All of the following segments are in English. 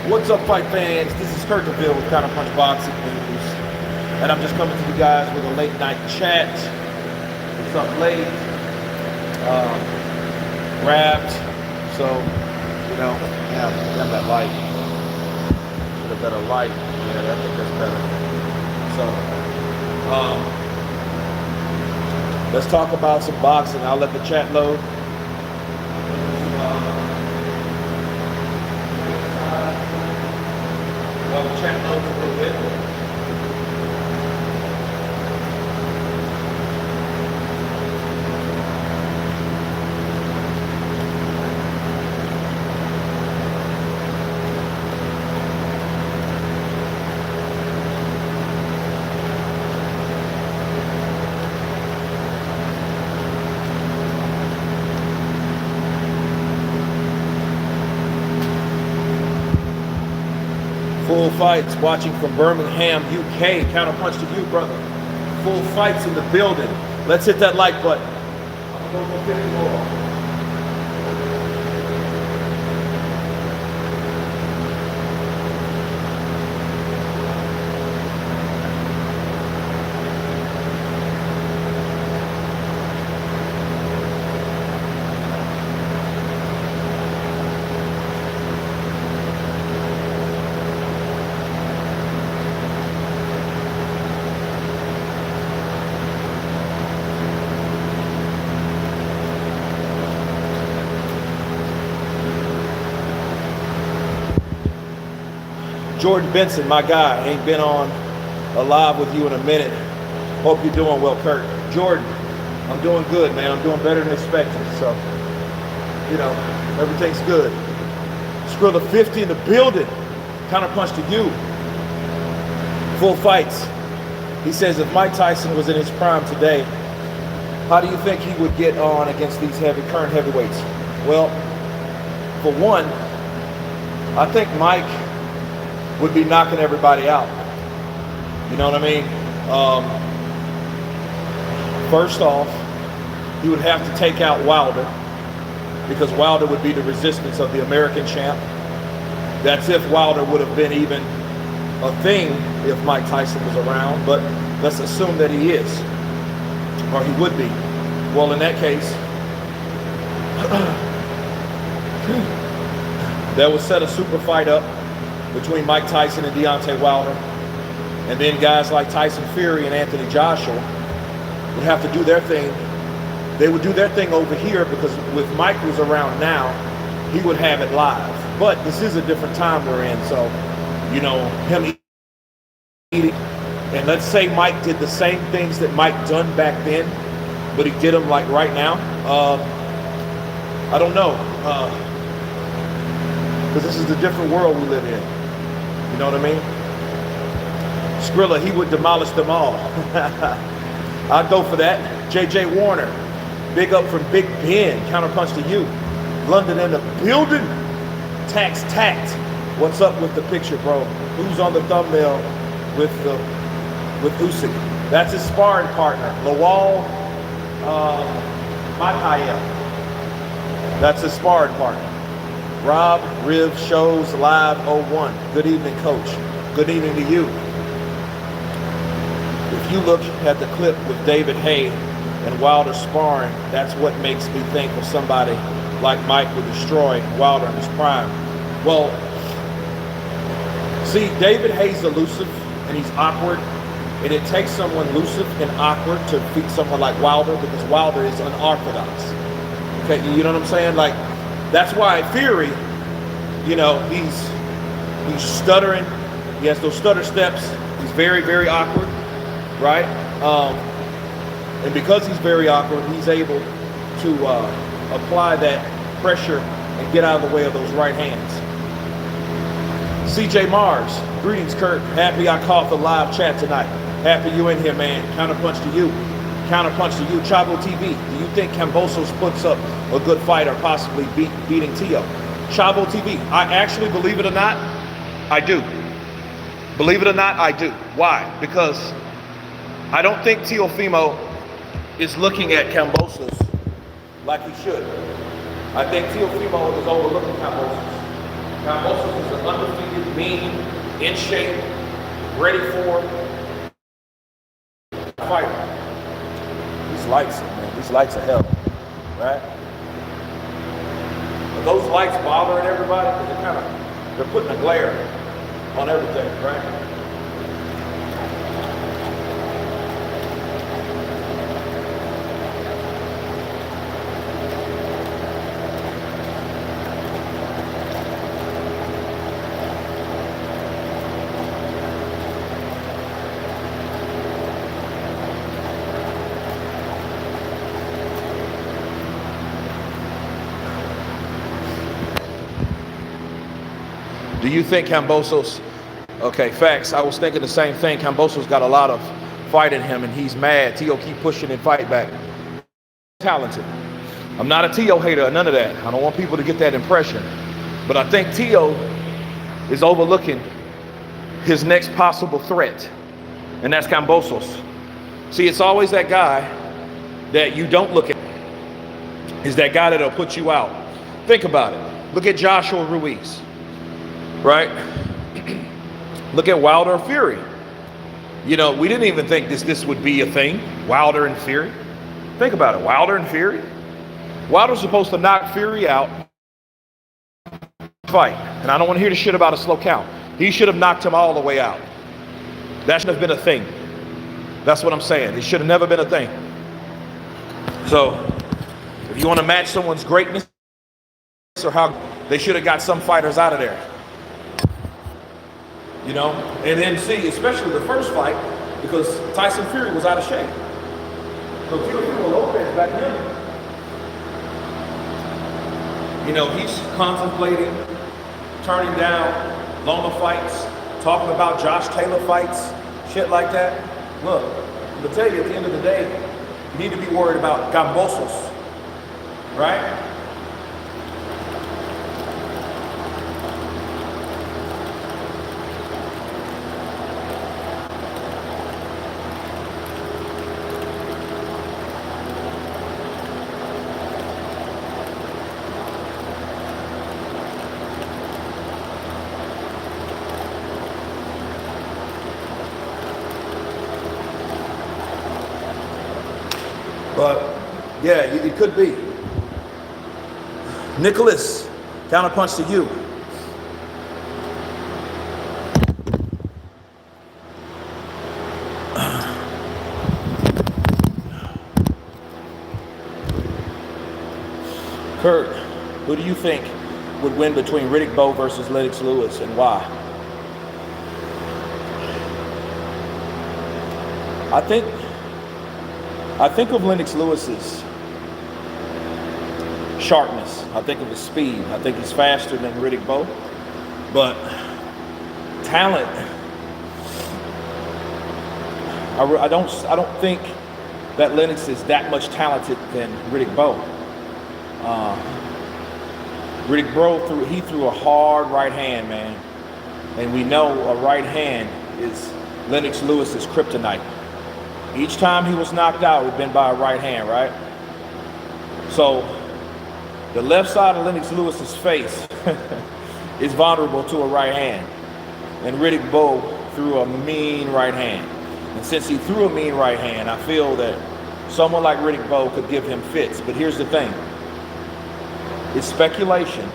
What's up, fight fans? This is Kurt DeVille with Counterpunch Boxing News, and I'm just coming to you guys with a late night chat. It's up late, wrapped, so have that light. Get a better light. Yeah, I think that's better. So, let's talk about some boxing. I'll let the chat load. Well, the chat loads a little bit. Full fights watching from Birmingham, UK. Counterpunch to you, brother. Full fights in the building. Let's hit that like button. I'm going to go 50 more. Jordan Benson, my guy, ain't been on live with you in a minute. Hope you're doing well, Kurt. Jordan, I'm doing good, man. I'm doing better than expected. So, everything's good. Skrilla 50 in the building. Counterpunch to you. Full fights. He says if Mike Tyson was in his prime today, how do you think he would get on against these current heavyweights? Well, for one, I think Mike would be knocking everybody out. You know what I mean? First off, he would have to take out Wilder, because Wilder would be the resistance of the American champ. That's if Wilder would have been even a thing if Mike Tyson was around, but let's assume that he is, or he would be. Well, in that case, that would set a super fight up between Mike Tyson and Deontay Wilder. And then guys like Tyson Fury and Anthony Joshua would have to do their thing. They would do their thing over here, because with Mike who's around now, he would have it live. But this is a different time we're in, so, him eating. And let's say Mike did the same things that Mike done back then, but he did them like right now. I don't know. Because this is the different world we live in. You know what I mean? Skrilla, he would demolish them all. I'd go for that. JJ Warner, big up from Big Ben. Counterpunch to you. London in the building. Tax Tact. What's up with the picture, bro? Who's on the thumbnail with Usyk? That's his sparring partner, Lawal Makayev. That's his sparring partner. Rob Riv Shows Live 01. Good evening, Coach. Good evening to you. If you look at the clip with David Haye and Wilder sparring, that's what makes me think of somebody like Mike would destroy Wilder in his prime. Well, see, David Haye's elusive and he's awkward, and it takes someone elusive and awkward to defeat someone like Wilder, because Wilder is unorthodox. Okay, you know what I'm saying? Like, that's why Fury, he's stuttering. He has those stutter steps. He's very, very awkward, right? And because he's very awkward, he's able to apply that pressure and get out of the way of those right hands. CJ Mars, greetings, Kurt. Happy I caught the live chat tonight. Happy you in here, man. Counterpunch to you. Counterpunch to you. Chavo TV, do you think Kambosos puts up a good fight or possibly beating Teo? Chavo TV, I actually, believe it or not, I do. Believe it or not, I do. Why? Because I don't think Teofimo is looking at Kambosos like he should. I think Teofimo is overlooking Kambosos. Kambosos is an undefeated, mean, in shape, ready for fighter. These lights, man, these lights are hell, right? Are those lights bothering everybody? Because they're putting a glare on everything, right? Do you think Kambosos, okay, facts, I was thinking the same thing. Kambosos got a lot of fight in him and he's mad. Teo keep pushing and fight back. Talented. I'm not a Teo hater or none of that. I don't want people to get that impression. But I think Teo is overlooking his next possible threat, and that's Kambosos. See, it's always that guy that you don't look at. Is that guy that'll put you out. Think about it. Look at Joshua Ruiz. Right? Look at Wilder and Fury. You know, we didn't even think this would be a thing. Wilder and Fury. Think about it. Wilder and Fury. Wilder's supposed to knock Fury out. Fight. And I don't want to hear the shit about a slow count. He should have knocked him all the way out. That should have been a thing. That's what I'm saying. It should have never been a thing. So, if you want to match someone's greatness or how they should have got some fighters out of there. You know, and then see, especially the first fight, because Tyson Fury was out of shape. So Teofimo Lopez back then, you know, he's contemplating turning down Loma fights, talking about Josh Taylor fights, shit like that. Look, I'm gonna tell you, at the end of the day, you need to be worried about Kambosos, right? But yeah, it could be. Nicholas, counterpunch to you. Kurt, who do you think would win between Riddick Bowe versus Lennox Lewis, and why? I think of Lennox Lewis's sharpness. I think of his speed. I think he's faster than Riddick Bowe. But talent, I don't think that Lennox is that much talented than Riddick Bowe. Riddick Bowe threw a hard right hand, man. And we know a right hand is Lennox Lewis's kryptonite. Each time he was knocked out, it had been by a right hand, right? So the left side of Lennox Lewis's face is vulnerable to a right hand. And Riddick Bowe threw a mean right hand. And since he threw a mean right hand, I feel that someone like Riddick Bowe could give him fits. But here's the thing. It's speculation,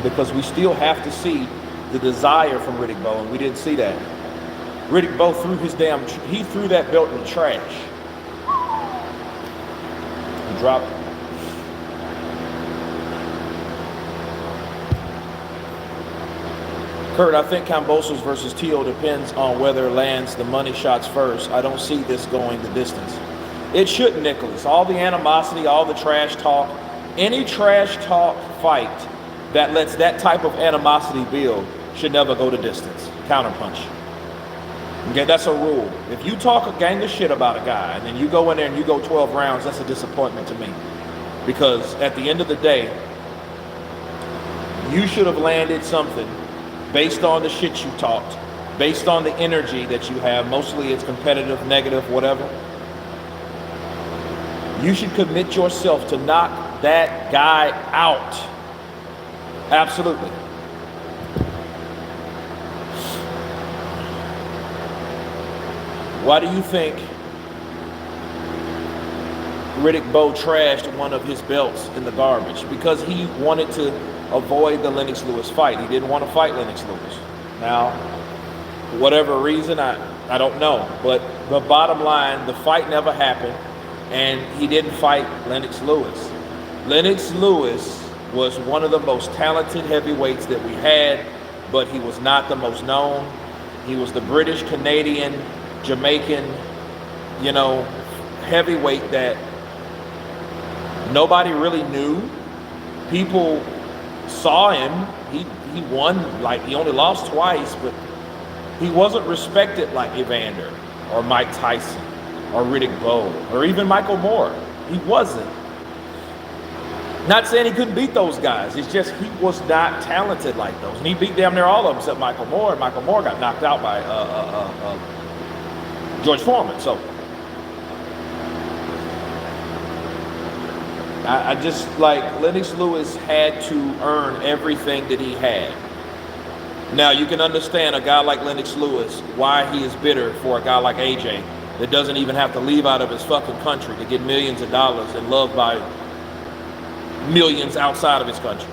because we still have to see the desire from Riddick Bowe, and we didn't see that. Riddick Bowe threw he threw that belt in the trash. He dropped it. Kurt, I think Kambosos versus Teo depends on whether it lands the money shots first. I don't see this going the distance. It shouldn't, Nicholas. All the animosity, all the trash talk, any trash talk fight that lets that type of animosity build should never go the distance. Counterpunch. Okay, that's a rule. If you talk a gang of shit about a guy and then you go in there and you go 12 rounds, that's a disappointment to me. Because at the end of the day, you should have landed something based on the shit you talked, based on the energy that you have. Mostly it's competitive, negative, whatever. You should commit yourself to knock that guy out. Absolutely. Why do you think Riddick Bowe trashed one of his belts in the garbage? Because he wanted to avoid the Lennox Lewis fight. He didn't want to fight Lennox Lewis. Now, for whatever reason, I don't know. But the bottom line, the fight never happened, and he didn't fight Lennox Lewis. Lennox Lewis was one of the most talented heavyweights that we had, but he was not the most known. He was the British, Canadian, Jamaican, heavyweight that nobody really knew. People saw him. He won, he only lost twice, but he wasn't respected like Evander or Mike Tyson or Riddick Bowe or even Michael Moore. He wasn't. Not saying he couldn't beat those guys. It's just he was not talented like those. And he beat damn near all of them except Michael Moore. And Michael Moore got knocked out by George Foreman. So I just Lennox Lewis had to earn everything that he had. Now you can understand a guy like Lennox Lewis, why he is bitter for a guy like AJ that doesn't even have to leave out of his fucking country to get millions of dollars and loved by millions outside of his country.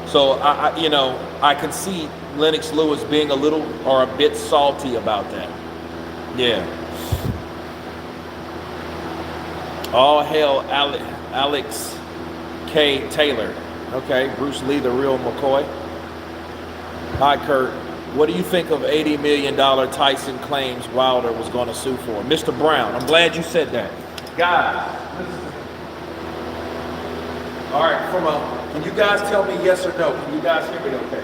So I can see Lennox Lewis being a little or a bit salty about that. Yeah. All hail Alex K. Taylor. Okay, Bruce Lee, the real McCoy. Hi, Kurt. What do you think of $80 million Tyson claims Wilder was going to sue for? Mr. Brown, I'm glad you said that. Guys, listen. All right, can you guys tell me yes or no? Can you guys hear me okay?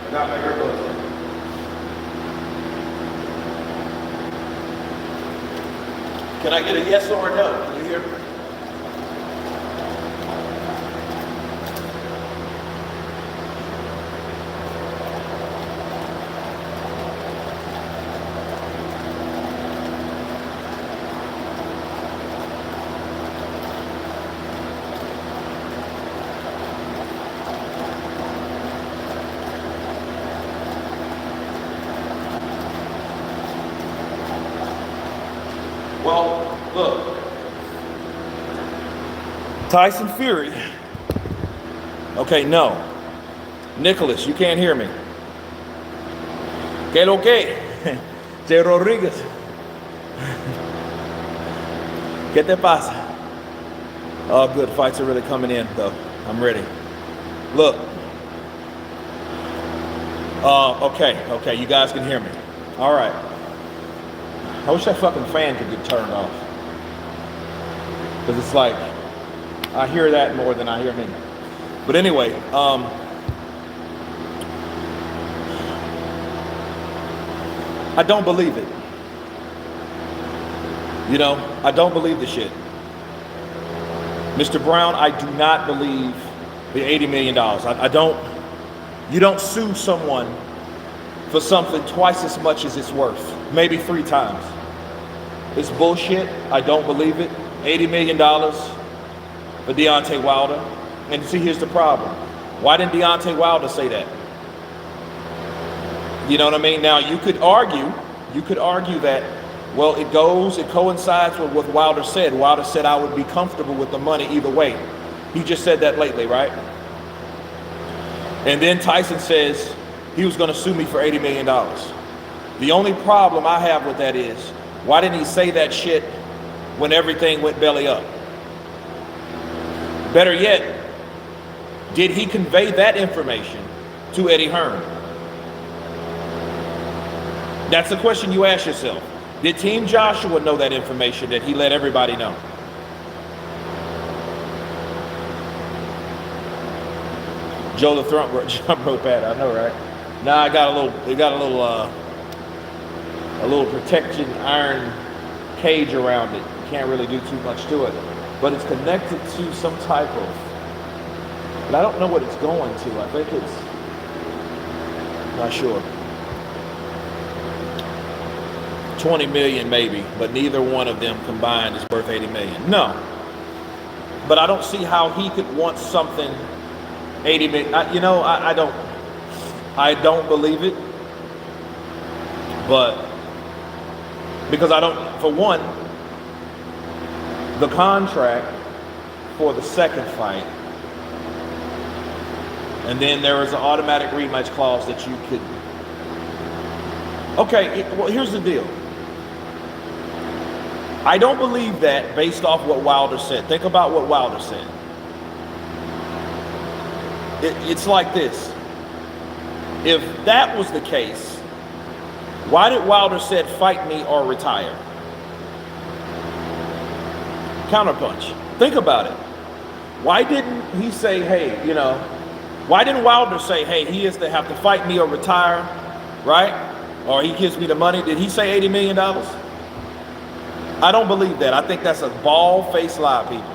I got my earbuds in. Can I get a yes or a no? Can you hear me? Well, look, Tyson Fury. Okay, no. Nicholas, you can't hear me. ¿Qué lo que? Jay Rodriguez. ¿Qué te pasa? Oh, good. Fights are really coming in, though. I'm ready. Look. Okay. You guys can hear me. All right. I wish that fucking fan could get turned off. Because it's I hear that more than I hear me. But anyway, I don't believe it. I don't believe the shit. Mr. Brown, I do not believe the $80 million. I don't, you don't sue someone for something twice as much as it's worth. Maybe 3 times. It's bullshit. I don't believe it. $80 million for Deontay Wilder. And see, here's the problem. Why didn't Deontay Wilder say that? You know what I mean? Now, you could argue that, well, it coincides with what Wilder said. Wilder said, I would be comfortable with the money either way. He just said that lately, right? And then Tyson says he was going to sue me for $80 million. The only problem I have with that is, why didn't he say that shit when everything went belly up? Better yet, did he convey that information to Eddie Hearn? That's the question you ask yourself. Did Team Joshua know that information that he let everybody know? Joe the Thrump jump rope at, I know, right? Now I got a little protection iron cage around it. You can't really do too much to it. But it's connected to some type of, but I don't know what it's going to. I think it's, not sure. 20 million maybe, but neither one of them combined is worth 80 million. No. But I don't see how he could want something 80 million. I don't believe it. But Because I don't, for one, the contract for the second fight, and then there is an automatic rematch clause that you could. Okay, well, here's the deal. I don't believe that based off what Wilder said. Think about what Wilder said. It's like this. If that was the case, why did Wilder said fight me or retire? Counterpunch. Think about it. Why didn't he say, hey, you know, why didn't Wilder say, hey, he is to have to fight me or retire, right? Or he gives me the money. Did he say $80 million? I don't believe that. I think that's a bald-faced lie, people.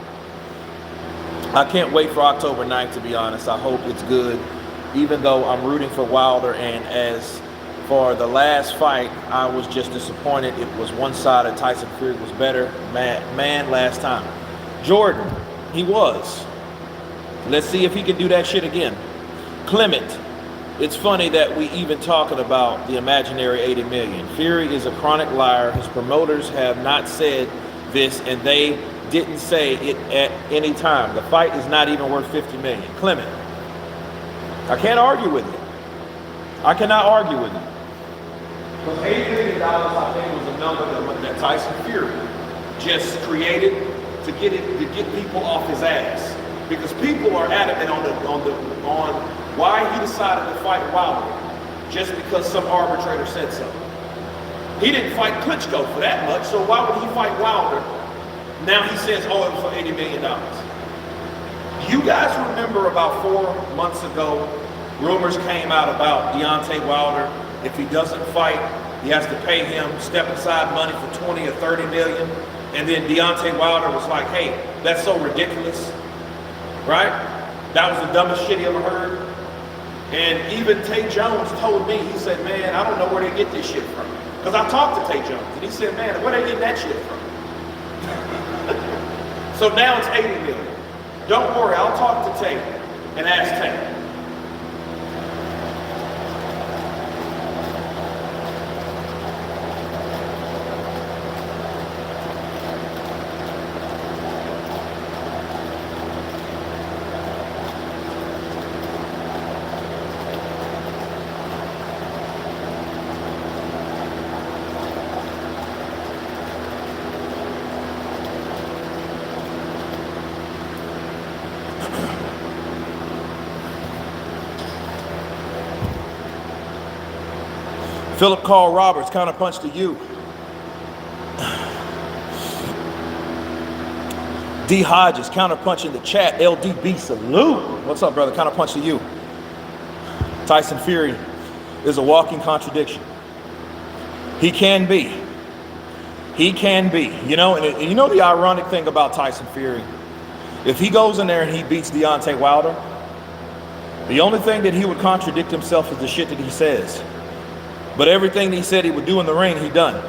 I can't wait for October 9th, to be honest. I hope it's good, even though I'm rooting for Wilder. And as for the last fight, I was just disappointed. It was one-sided. Tyson Fury was better man last time. Jordan, he was. Let's see if he can do that shit again. Clement, it's funny that we even talking about the imaginary 80 million. Fury is a chronic liar. His promoters have not said this, and they didn't say it at any time. The fight is not even worth 50 million. Clement, I can't argue with you. I cannot argue with you. Because $80 million, I think, was a number that Tyson Fury just created to get people off his ass. Because people are adamant on why he decided to fight Wilder just because some arbitrator said so. He didn't fight Klitschko for that much, so why would he fight Wilder? Now he says, oh, it was for $80 million. You guys remember about 4 months ago, rumors came out about Deontay Wilder. If he doesn't fight, he has to pay him step-aside money for 20 or 30 million. And then Deontay Wilder was like, hey, that's so ridiculous, right? That was the dumbest shit he ever heard. And even Tay Jones told me, he said, man, I don't know where they get this shit from. Because I talked to Tay Jones, and he said, man, where they getting that shit from? So now it's 80 million. Don't worry, I'll talk to Tay and ask Tay. Philip Carl Roberts, counterpunch to you. D. Hodges, counterpunch in the chat. LDB, salute. What's up, brother? Counterpunch to you. Tyson Fury is a walking contradiction. He can be. He can be. You know, and you know the ironic thing about Tyson Fury? If he goes in there and he beats Deontay Wilder, the only thing that he would contradict himself is the shit that he says. But everything that he said he would do in the ring, he done.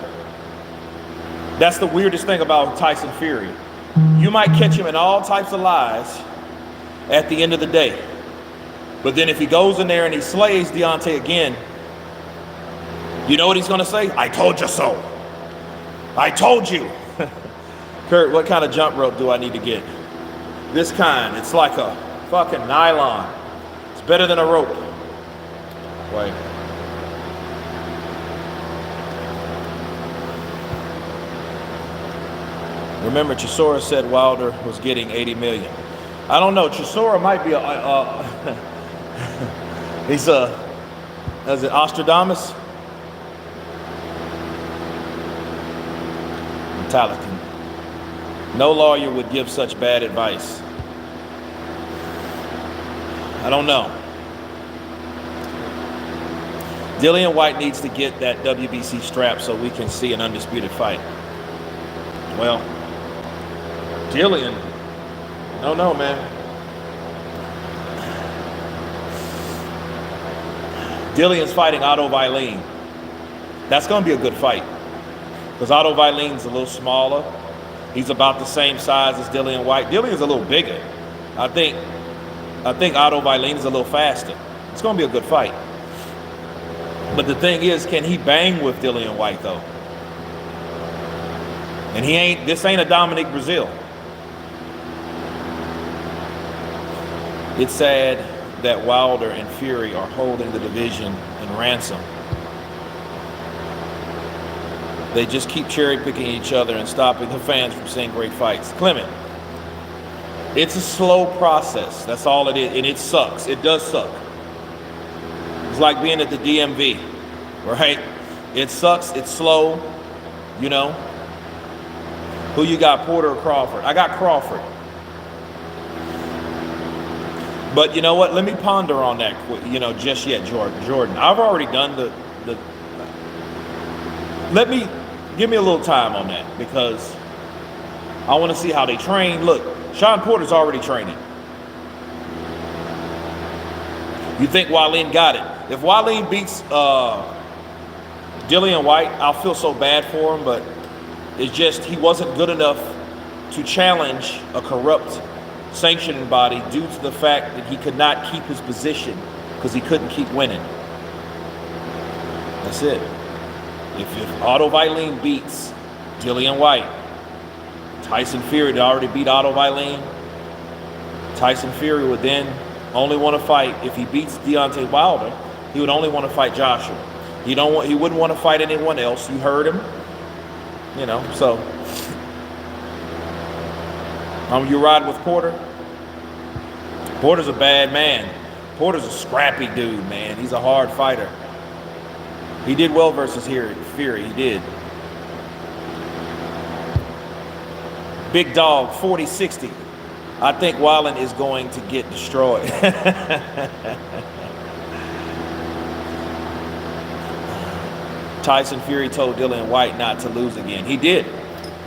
That's the weirdest thing about Tyson Fury. You might catch him in all types of lies at the end of the day. But then if he goes in there and he slays Deontay again, you know what he's going to say? I told you so. I told you. Kurt, what kind of jump rope do I need to get? This kind. It's like a fucking nylon. It's better than a rope. Wait. Remember, Chisora said Wilder was getting 80 million. I don't know. Chisora might be he's is it Ostradamus? Metallica. No lawyer would give such bad advice. I don't know. Dillian White needs to get that WBC strap so we can see an undisputed fight. Well, Dillian, I don't know, man. Dillian's fighting Otto Vailene. That's going to be a good fight because Otto Vailene's a little smaller. He's about the same size as Dillian White. Dillian's a little bigger. I think Otto Vailene's a little faster. It's going to be a good fight. But the thing is, can he bang with Dillian White though? And this ain't a Dominic Brazil. It's sad that Wilder and Fury are holding the division in ransom. They just keep cherry picking each other and stopping the fans from seeing great fights. Clement, it's a slow process. That's all it is. And it sucks. It does suck. It's like being at the DMV, right? It sucks. It's slow. You know. Who you got, Porter or Crawford? I got Crawford. But you know what? Let me ponder on that, just yet, Jordan. I've already done the give me a little time on that, because I want to see how they train. Look, Sean Porter's already training. You think Wallin got it? If Wallin beats Dillian White, I'll feel so bad for him, but it's just he wasn't good enough to challenge a corrupt sanctioning body due to the fact that he could not keep his position because he couldn't keep winning. That's it. If Otto Wallin beats Dillian White, Tyson Fury already beat Otto Wallin. Tyson Fury would then only want to fight, if he beats Deontay Wilder, he would only want to fight Joshua. He wouldn't want to fight anyone else. You heard him. So you ride with Porter? Porter's a bad man. Porter's a scrappy dude, man. He's a hard fighter. He did well versus Fury. He did. Big dog, 40-60. I think Wallin is going to get destroyed. Tyson Fury told Dillian White not to lose again. He did.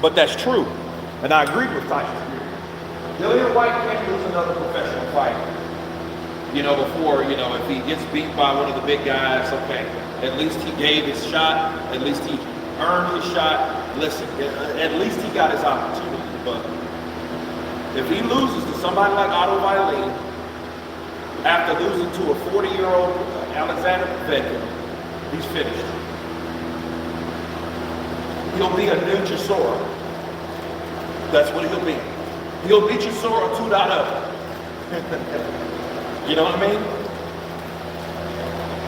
But that's true. And I agree with Tyson Fury. Dillian White can't lose another professional fight. Before, if he gets beat by one of the big guys, okay. At least he gave his shot. At least he earned his shot. Listen, at least he got his opportunity. But if he loses to somebody like Otto Wallin, after losing to a 40-year-old Alexander Povetkin, he's finished. He'll be a new Chisora. That's what he'll be. He'll be Chisora 2.0. You know what I mean?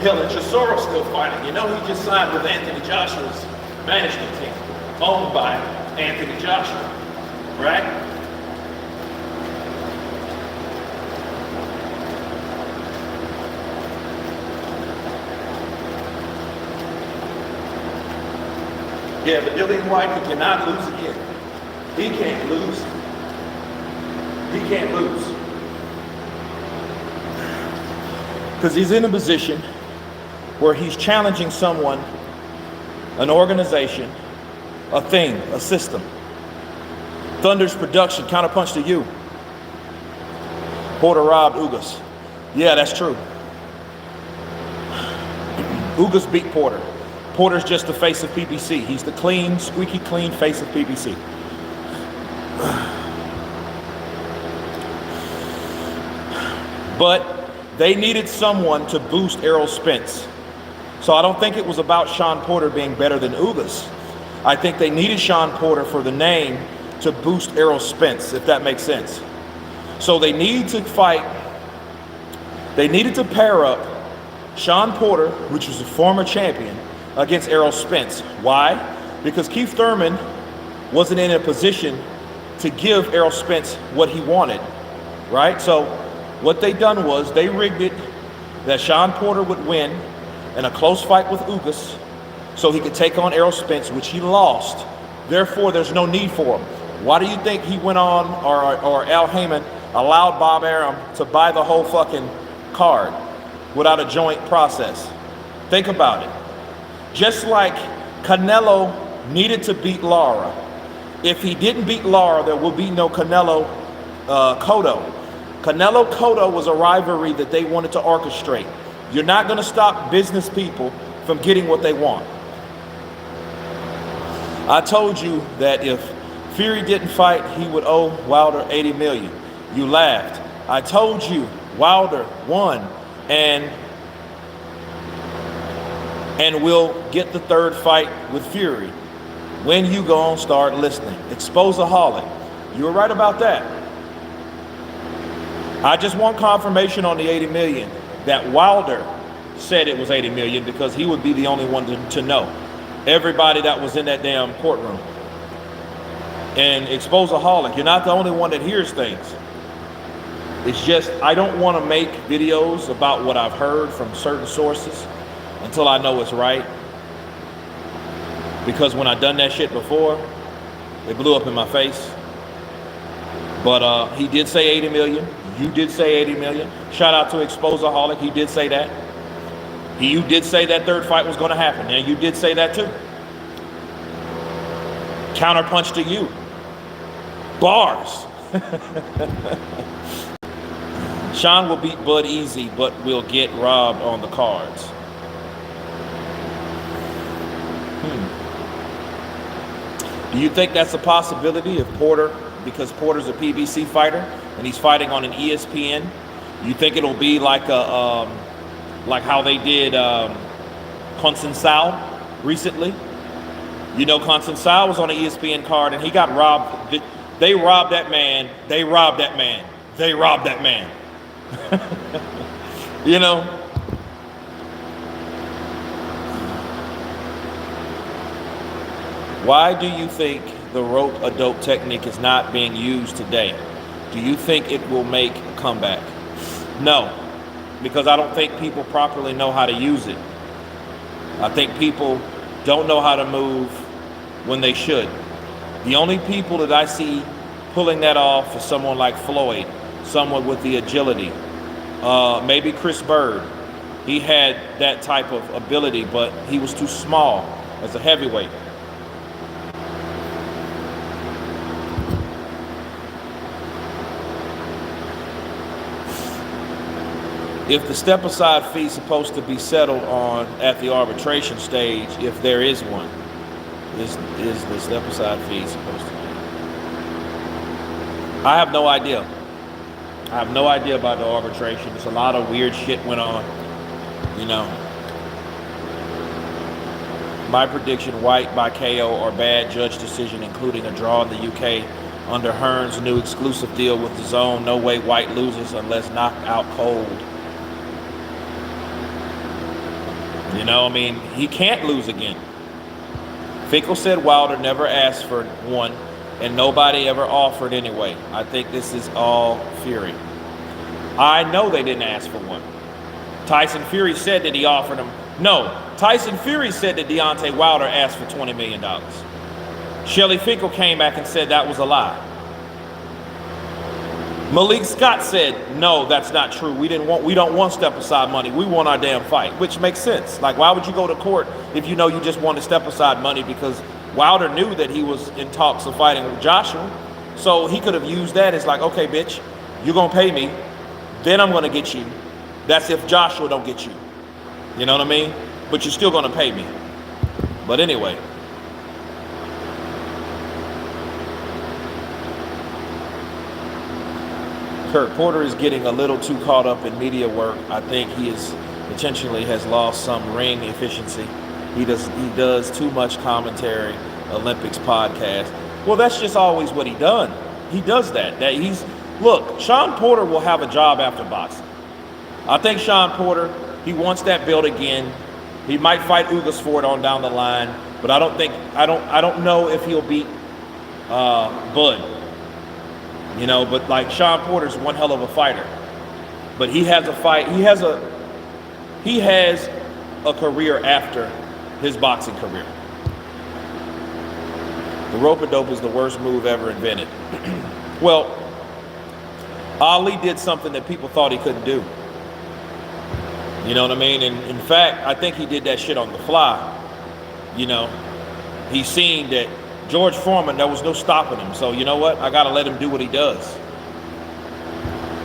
Hell, and Chisora's still fighting. He just signed with Anthony Joshua's management team, owned by Anthony Joshua, right? Yeah, but Dillian White, he cannot lose again. He can't lose. He can't lose. Because he's in a position where he's challenging someone, an organization, a thing, a system. Thunder's production, Counterpunch to you. Porter robbed Ugas. Yeah, that's true. Ugas beat Porter. Porter's just the face of PBC. He's the clean, squeaky clean face of PBC. But they needed someone to boost Errol Spence. So I don't think it was about Sean Porter being better than Ugas. I think they needed Sean Porter for the name to boost Errol Spence, if that makes sense. So they needed to fight. They needed to pair up Sean Porter, which was a former champion, against Errol Spence. Why? Because Keith Thurman wasn't in a position to give Errol Spence what he wanted, right? So what they done was they rigged it that Sean Porter would win in a close fight with Ugas so he could take on Errol Spence, which he lost. Therefore, there's no need for him. Why do you think he went on, or Al Heyman allowed Bob Arum to buy the whole fucking card without a joint process? Think about it. Just like Canelo needed to beat Lara. If he didn't beat Lara, there will be no Canelo Cotto. Canelo Cotto was a rivalry that they wanted to orchestrate. You're not going to stop business people from getting what they want. I told you that if Fury didn't fight, he would owe Wilder $80 million. You laughed. I told you Wilder won and will get the third fight with Fury. When you gonna start listening? Exposeaholic. You were right about that. I just want confirmation on the 80 million that Wilder said it was 80 million, because he would be the only one to know. Everybody that was in that damn courtroom. And Exposeaholic, you're not the only one that hears things. It's just, I don't want to make videos about what I've heard from certain sources until I know it's right. Because when I've done that shit before, it blew up in my face. But he did say 80 million. You did say 80 million. Shout out to Exposeaholic. He did say that. You did say that third fight was going to happen. And you did say that too. Counterpunch to you. Bars. Sean will beat Bud easy, but will get robbed on the cards. Do you think that's a possibility if Porter, because Porter's a PBC fighter and he's fighting on an ESPN, you think it'll be like a like how they did Conceição recently? You know, Conceição was on an ESPN card and he got robbed. They robbed that man. They robbed that man. They robbed that man. You know? Why do you think the rope-a-dope technique is not being used today? Do you think it will make a comeback? No, because I don't think people properly know how to use it. I think people don't know how to move when they should. The only people that I see pulling that off is someone like Floyd, someone with the agility. Maybe Chris Bird. He had that type of ability, but he was too small as a heavyweight. If the step-aside fee is supposed to be settled on at the arbitration stage, if there is one, is the step-aside fee supposed to be? I have no idea. I have no idea about the arbitration. There's a lot of weird shit went on, you know. My prediction, White by KO or bad judge decision, including a draw in the UK under Hearn's new exclusive deal with DAZN. No way White loses unless knocked out cold. You know, I mean, he can't lose again. Finkel said Wilder never asked for one, and nobody ever offered anyway. I think this is all Fury. I know they didn't ask for one. Tyson Fury said that he offered him. No, Tyson Fury said that Deontay Wilder asked for $20 million. Shelly Finkel came back and said that was a lie. Malik Scott said, no, that's not true. We don't want step-aside money. We want our damn fight, which makes sense. Like, why would you go to court if you know you just wanted step-aside money? Because Wilder knew that he was in talks of fighting with Joshua. So he could have used that as like, okay, bitch, you're going to pay me. Then I'm going to get you. That's if Joshua don't get you. You know what I mean? But you're still going to pay me. But anyway. Kurt Porter is getting a little too caught up in media work. I think he is potentially has lost some ring efficiency. He does too much commentary, Olympics podcast. Well, that's just always what he done. He does that. Look, Sean Porter will have a job after boxing. I think Sean Porter, he wants that belt again. He might fight Ugas for it on down the line, but I don't know if he'll beat Bud. You know, but like Sean Porter's one hell of a fighter. But he has a fight. He has a career after his boxing career. The rope-a-dope is the worst move ever invented. Well, Ali did something that people thought he couldn't do. You know what I mean? And in fact, I think he did that shit on the fly. You know, he seen that George Foreman, there was no stopping him. So you know what? I got to let him do what he does.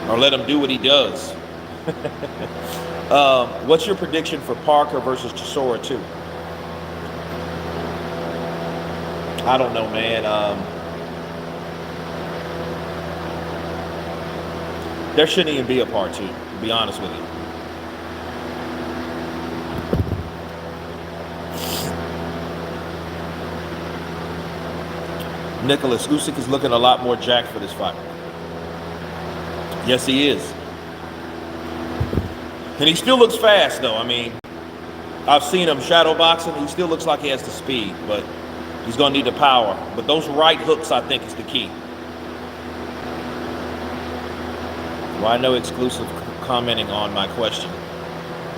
Or let him do what he does. What's your prediction for Parker versus Chisora 2? I don't know, man. There shouldn't even be a part 2, to be honest with you. Nicholas, Usyk is looking a lot more jacked for this fight. Yes, he is. And he still looks fast, though. I mean, I've seen him shadow boxing. He still looks like he has the speed, but he's going to need the power. But those right hooks, I think, is the key. Why no exclusive commenting on my question?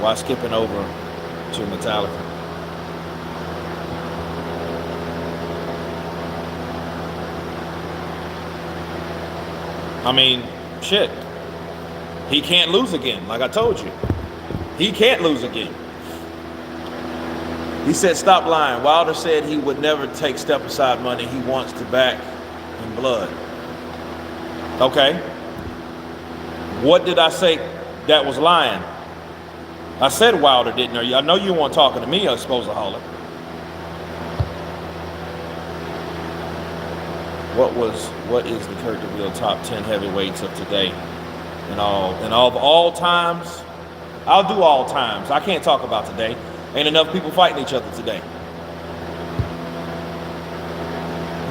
Why skipping over to Metallica? I mean, shit. He can't lose again, like I told you. He can't lose again. He said, stop lying. Wilder said he would never take step-aside money. He wants to back in blood. Okay. What did I say that was lying? I said Wilder didn't. I know you weren't talking to me, I suppose, Holly. What is the Kurt DeVille top 10 heavyweights of today? And all times? I'll do all times. I can't talk about today. Ain't enough people fighting each other today.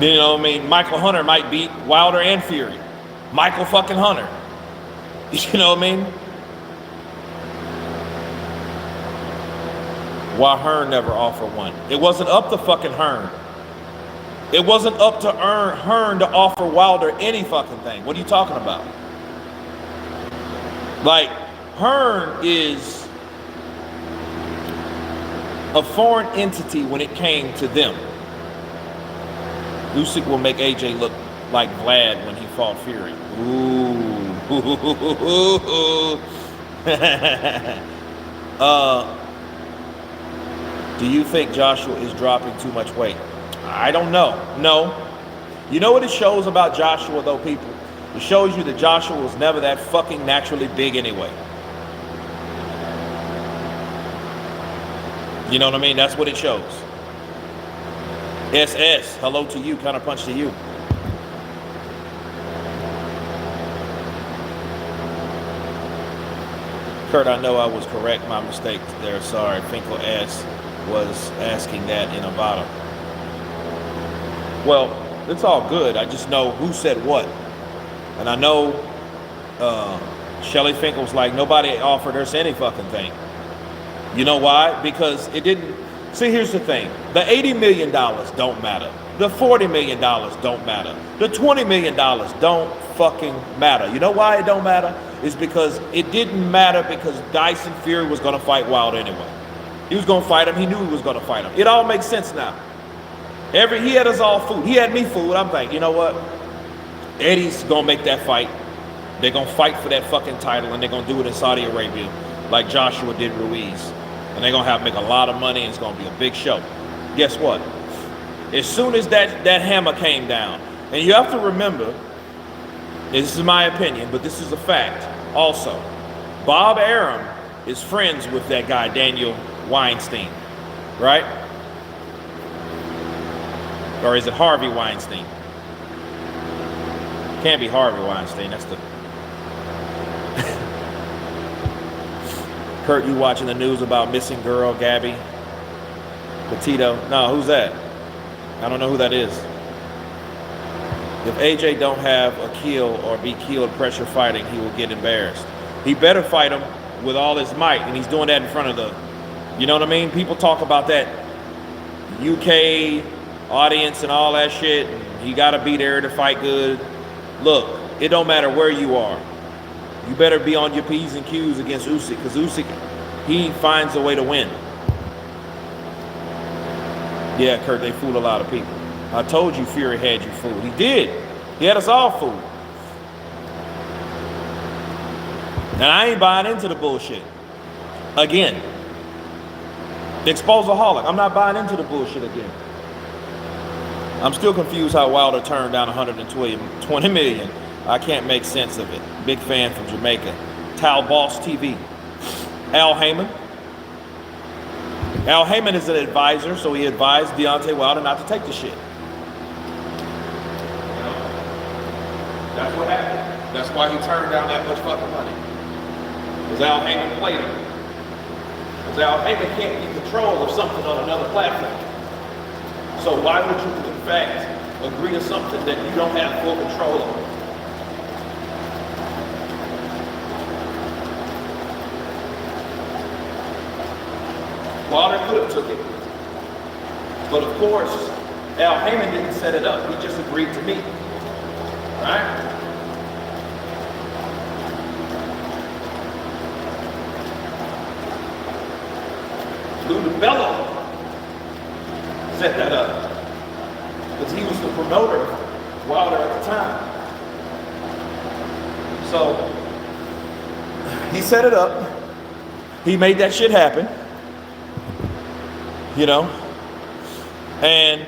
You know what I mean? Michael Hunter might beat Wilder and Fury. Michael fucking Hunter. You know what I mean? Why Hearn never offered one? It wasn't up to fucking Hearn. It wasn't up to Hearn to offer Wilder any fucking thing. What are you talking about? Like, Hearn is a foreign entity when it came to them. Usyk will make AJ look like Vlad when he fought Fury. Ooh. Do you think Joshua is dropping too much weight? I don't know. No. You know what it shows about Joshua, though, people? It shows you that Joshua was never that fucking naturally big anyway. You know what I mean? That's what it shows. SS, hello to you, counterpunch to you. Kurt, I know I was correct. My mistake there. Sorry. Finkel was asking that in Nevada. Well, it's all good. I just know who said what. And I know Shelly Finkel's like, nobody offered us any fucking thing. You know why? Because it didn't. See, here's the thing. The $80 million don't matter. The $40 million don't matter. The $20 million don't fucking matter. You know why it don't matter? It's because it didn't matter because Tyson Fury was going to fight Wilder anyway. He was going to fight him. He knew he was going to fight him. It all makes sense now. He had us all fooled. He had me fooled. I'm like, you know what? Eddie's going to make that fight. They're going to fight for that fucking title, and they're going to do it in Saudi Arabia like Joshua did Ruiz. And they're going to make a lot of money, and it's going to be a big show. Guess what? As soon as that hammer came down, and you have to remember, this is my opinion, but this is a fact also. Bob Arum is friends with that guy, Daniel Weinstein, right? Or is it Harvey Weinstein? Can't be Harvey Weinstein. That's the... Kurt, you watching the news about missing girl, Gabby Petito? No, who's that? I don't know who that is. If AJ don't have a kill or be killed pressure fighting, he will get embarrassed. He better fight him with all his might, and he's doing that in front of the... You know what I mean? People talk about that UK audience and all that shit. And he got to be there to fight good. Look, it don't matter where you are. You better be on your P's and Q's against Usyk, because Usyk, he finds a way to win. Yeah, Kurt, they fooled a lot of people. I told you Fury had you fooled. He did. He had us all fooled. And I ain't buying into the bullshit. Again. Exposaholic. I'm not buying into the bullshit again. I'm still confused how Wilder turned down 120 million. I can't make sense of it. Big fan from Jamaica. Tal Boss TV. Al Heyman. Al Heyman is an advisor, so he advised Deontay Wilder not to take the shit. That's what happened. That's why he turned down that much fucking money. Because Al Heyman played him. Because Al Heyman can't be in control of something on another platform. So why would you, in fact, agree to something that you don't have full control over. Wilder could have took it. But of course, Al Heyman didn't set it up. He just agreed to meet. Right? Lou DiBella set that up because he was the promoter of Wilder at the time. So he set it up. He made that shit happen. You know, and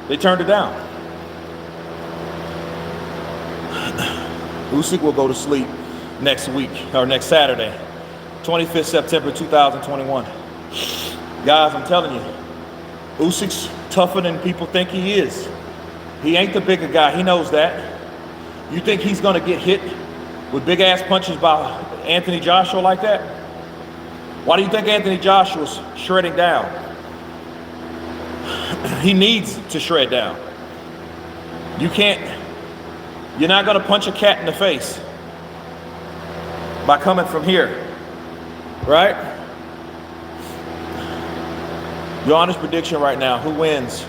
they turned it down. Usyk will go to sleep next week, or next Saturday, 25th September 2021. Guys, I'm telling you, Usyk's tougher than people think he is. He ain't the bigger guy. He knows that. You think he's going to get hit with big-ass punches by Anthony Joshua like that? Why do you think Anthony Joshua's shredding down? He needs to shred down. You're not going to punch a cat in the face by coming from here, right? Your honest prediction right now, who wins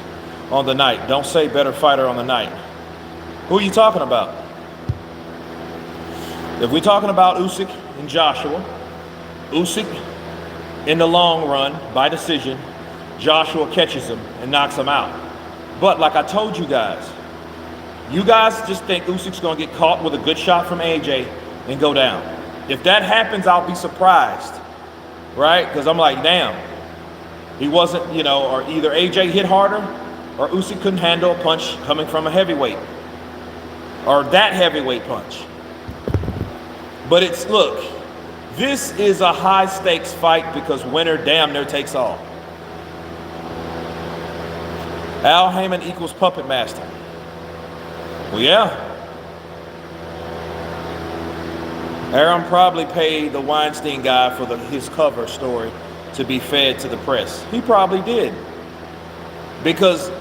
on the night? Don't say better fighter on the night. Who are you talking about? If we're talking about Usyk and Joshua, Usyk in the long run, by decision, Joshua catches him and knocks him out. But like I told you guys just think Usyk's going to get caught with a good shot from AJ and go down. If that happens, I'll be surprised, right? Because I'm like, damn, he wasn't, or either AJ hit harder or Usyk couldn't handle a punch coming from a heavyweight or that heavyweight punch. But look, this is a high stakes fight because winner damn near takes all. Al Heyman equals puppet master. Well, yeah. Aaron probably paid the Weinstein guy for his cover story to be fed to the press. He probably did. Because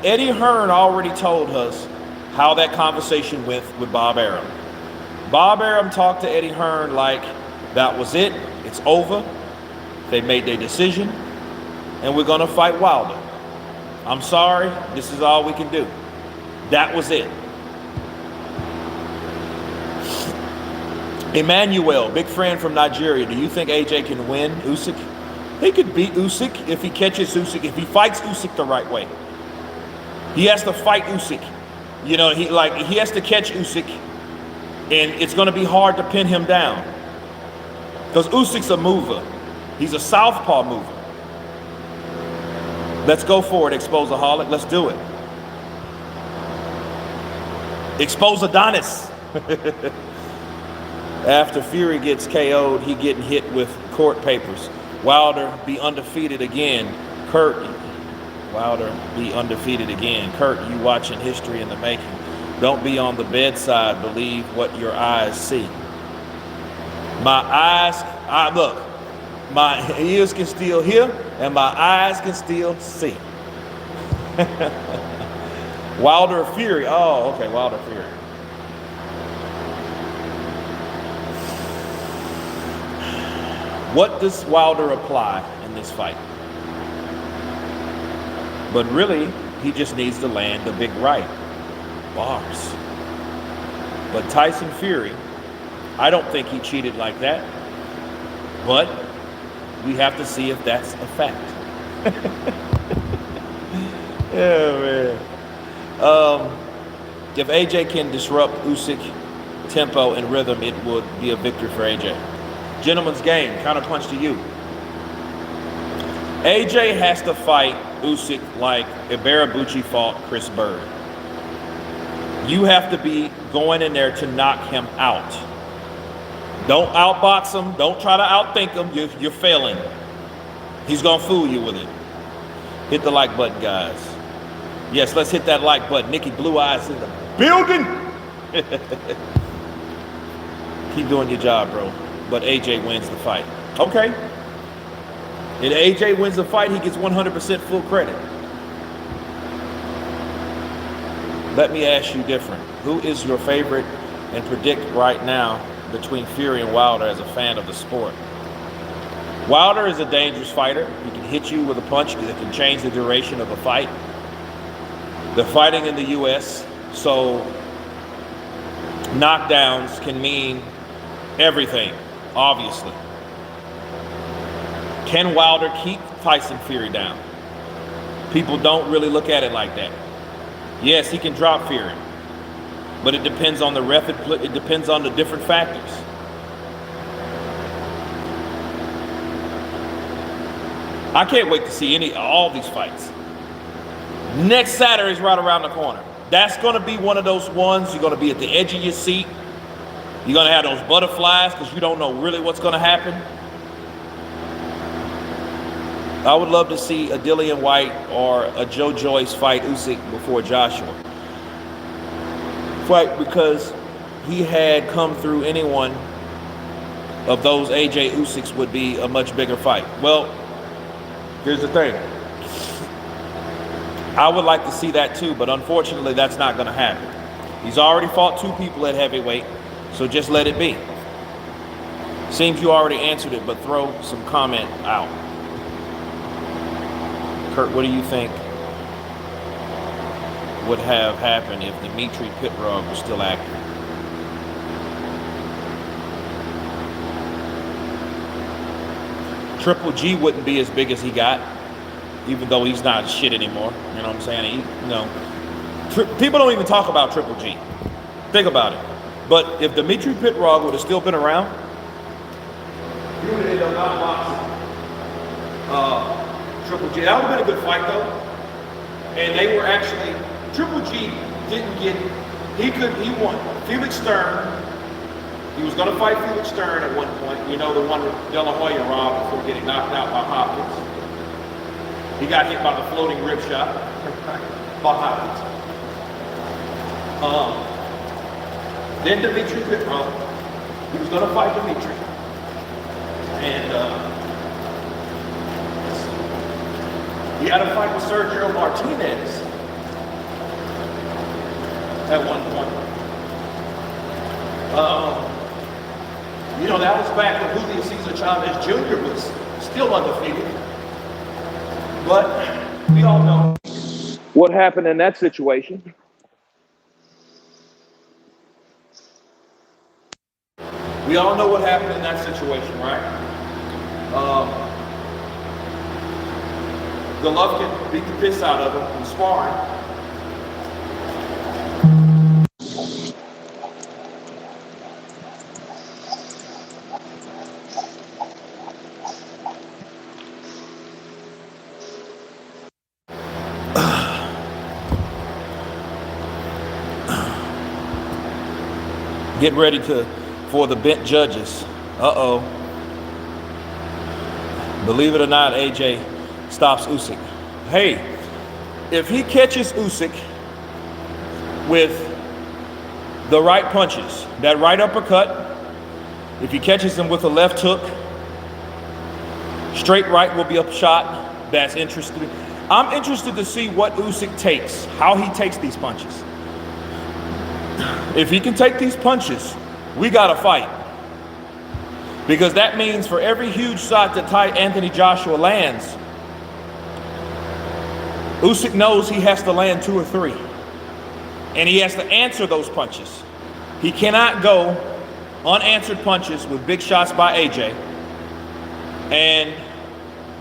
Eddie Hearn already told us how that conversation went with Bob Arum. Bob Arum talked to Eddie Hearn like that was it, it's over, they made their decision, and we're gonna fight Wilder. I'm sorry, this is all we can do. That was it. Emmanuel, big friend from Nigeria, do you think AJ can win Usyk? He could beat Usyk if he catches Usyk, if he fights Usyk the right way. He has to fight Usyk. He has to catch Usyk, and it's gonna be hard to pin him down. Because Usyk's a mover. He's a southpaw mover. Let's go for it, Exposaholic. Let's do it. Expose Adonis. After Fury gets KO'd, he getting hit with court papers. Wilder be undefeated again. Wilder be undefeated again. Kurt, you watching history in the making. Don't be on the bedside. Believe what your eyes see. My ears can still hear and my eyes can still see. Wilder Fury. Oh, okay, Wilder Fury. What does Wilder apply in this fight? But really, he just needs to land the big right. Bars. But Tyson Fury, I don't think he cheated like that. But we have to see if that's a fact. Yeah, man. If AJ can disrupt Usyk tempo and rhythm, it would be a victory for AJ. Gentleman's game, counterpunch to you. AJ has to fight Usyk like Ibarabuchi fought Chris Bird. You have to be going in there to knock him out. Don't outbox him. Don't try to outthink him. You're failing. He's going to fool you with it. Hit the like button, guys. Yes, let's hit that like button. Nikki Blue Eyes in the building. Keep doing your job, bro. But AJ wins the fight. Okay. If AJ wins the fight, he gets 100% full credit. Let me ask you different. Who is your favorite and predict right now between Fury and Wilder as a fan of the sport? Wilder is a dangerous fighter. He can hit you with a punch that can change the duration of a fight. They're fighting in the U.S., so knockdowns can mean everything, obviously. Can Wilder keep Tyson Fury down? People don't really look at it like that. Yes, he can drop Fury, but it depends on the ref. It depends on the different factors. I can't wait to see all these fights. Next Saturday is right around the corner. That's going to be one of those ones. You're going to be at the edge of your seat. You're going to have those butterflies because you don't know really what's going to happen. I would love to see a Dillian White or a Joe Joyce fight Usyk before Joshua. Fight because he had come through anyone of those AJ Usyks would be a much bigger fight. Well, here's the thing. I would like to see that too, but unfortunately that's not going to happen. He's already fought 2 people at heavyweight, so just let it be. Seems you already answered it, but throw some comment out. Kurt, what do you think would have happened if Dimitri Pitrog was still active? Triple G wouldn't be as big as he got, even though he's not shit anymore. You know what I'm saying? People don't even talk about Triple G. Think about it. But if Dimitri Pitrog would have still been around, he would have ended up outboxing Triple G. That would have been a good fight, though. And they were actually, Triple G didn't get, he won. Felix Stern, he was going to fight Felix Stern at one point. You know, the one with De La Hoya robbed before getting knocked out by Hopkins. He got hit by the floating rib shot by Hopkins. Then Dimitri Pitrog, he was going to fight Dimitri. And he had a fight with Sergio Martinez at one point. That was back when Julio Cesar Chavez Jr. was still undefeated. But we all know what happened in that situation. We all know what happened in that situation, right? Golovkin beat the piss out of him in sparring. Get ready for the bent judges. Uh-oh. Believe it or not, AJ stops Usyk. Hey, if he catches Usyk with the right punches, that right uppercut, if he catches him with a left hook, straight right will be a shot. That's interesting. I'm interested to see what Usyk takes, how he takes these punches. If he can take these punches, we got to fight. Because that means for every huge shot that Anthony Joshua lands, Usyk knows he has to land 2 or 3. And he has to answer those punches. He cannot go unanswered punches with big shots by AJ and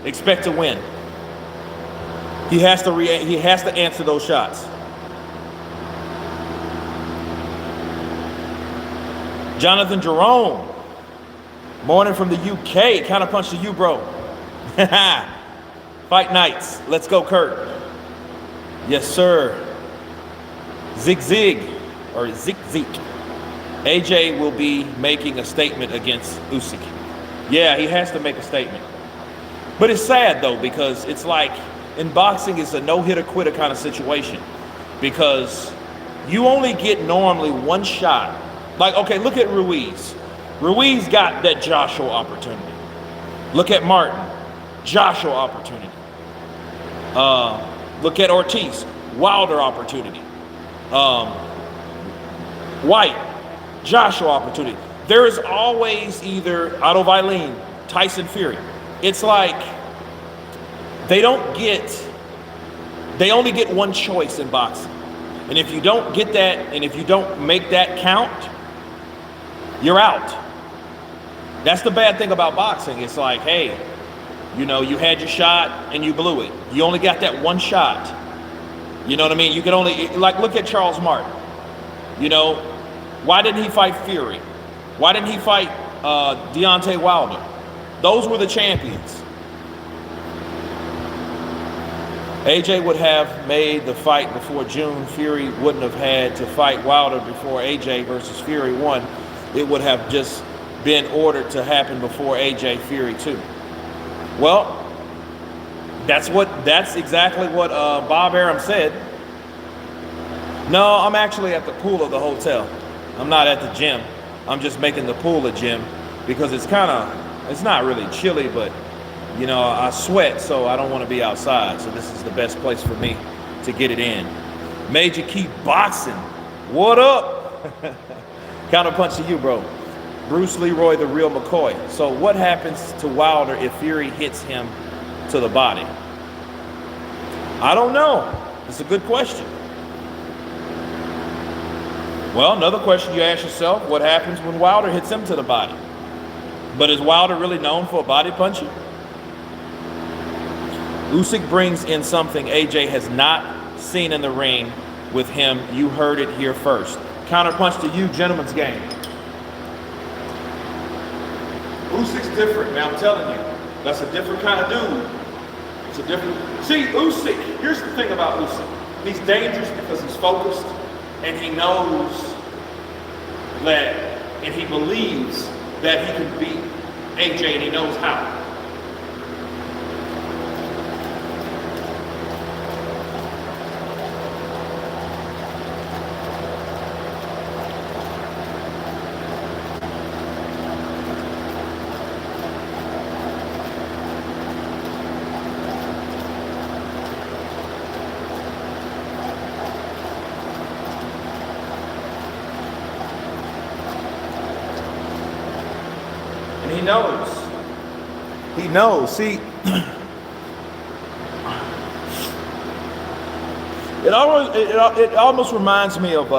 expect to win. He has to answer those shots. Jonathan Jerome, morning from the UK. Counterpunch to you, bro. Fight nights. Let's go, Kurt. Yes, sir. Zig or Zik. AJ will be making a statement against Usyk. Yeah, he has to make a statement. But it's sad, though, because it's like in boxing, it's a no-hitter-quitter kind of situation. Because you only get normally one shot. Like, okay, look at Ruiz. Ruiz got that Joshua opportunity. Look at Martin. Joshua opportunity. Look at Ortiz. Wilder opportunity. White, Joshua opportunity. There is always either Otto Wallin, Tyson Fury. It's like they only get one choice in boxing. And if you don't get that, and if you don't make that count, you're out. That's the bad thing about boxing. It's like, hey, you know, you had your shot and you blew it. You only got that one shot. You know what I mean? You can only, like, look at Charles Martin. You know, why didn't he fight Fury? Why didn't he fight Deontay Wilder? Those were the champions. AJ would have made the fight before June. Fury wouldn't have had to fight Wilder before AJ versus Fury 1. It would have just been ordered to happen before AJ Fury 2. Well, that's exactly what Bob Arum said. No, I'm actually at the pool of the hotel. I'm not at the gym. I'm just making the pool a gym because it's not really chilly, but you know, I sweat, so I don't want to be outside. So this is the best place for me to get it in. Major Key Boxing. What up? Counterpunch to you, bro. Bruce Leroy, the real McCoy. So what happens to Wilder if Fury hits him to the body? I don't know. It's a good question. Well, another question you ask yourself, what happens when Wilder hits him to the body? But is Wilder really known for a body puncher? Usyk brings in something AJ has not seen in the ring with him. You heard it here first. Counterpunch to you, gentlemen's game. Usyk's different, man, I'm telling you. That's a different kind of dude. It's a different... See, Usyk, here's the thing about Usyk. He's dangerous because he's focused, and he knows that, and he believes that he can beat AJ, and he knows how. He knows. See, it almost reminds me of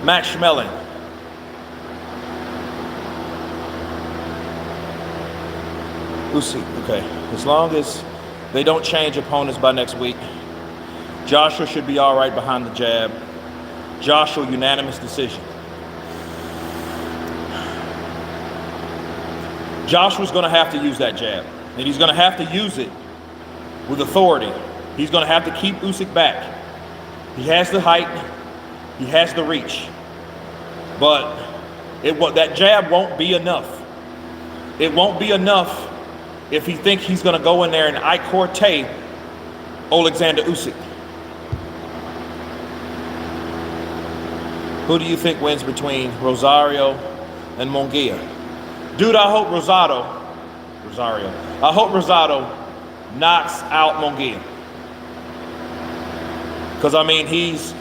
Max Schmeling. Usyk, okay. As long as they don't change opponents by next week, Joshua should be all right behind the jab. Joshua, unanimous decision. Joshua's going to have to use that jab, and he's going to have to use it with authority. He's going to have to keep Usyk back. He has the height, he has the reach, but that jab won't be enough. It won't be enough if he thinks he's going to go in there and I-Corte Alexander Usyk. Who do you think wins between Rosario and Munguia? Dude, I hope Rosado knocks out Munguia. Because, I mean, he's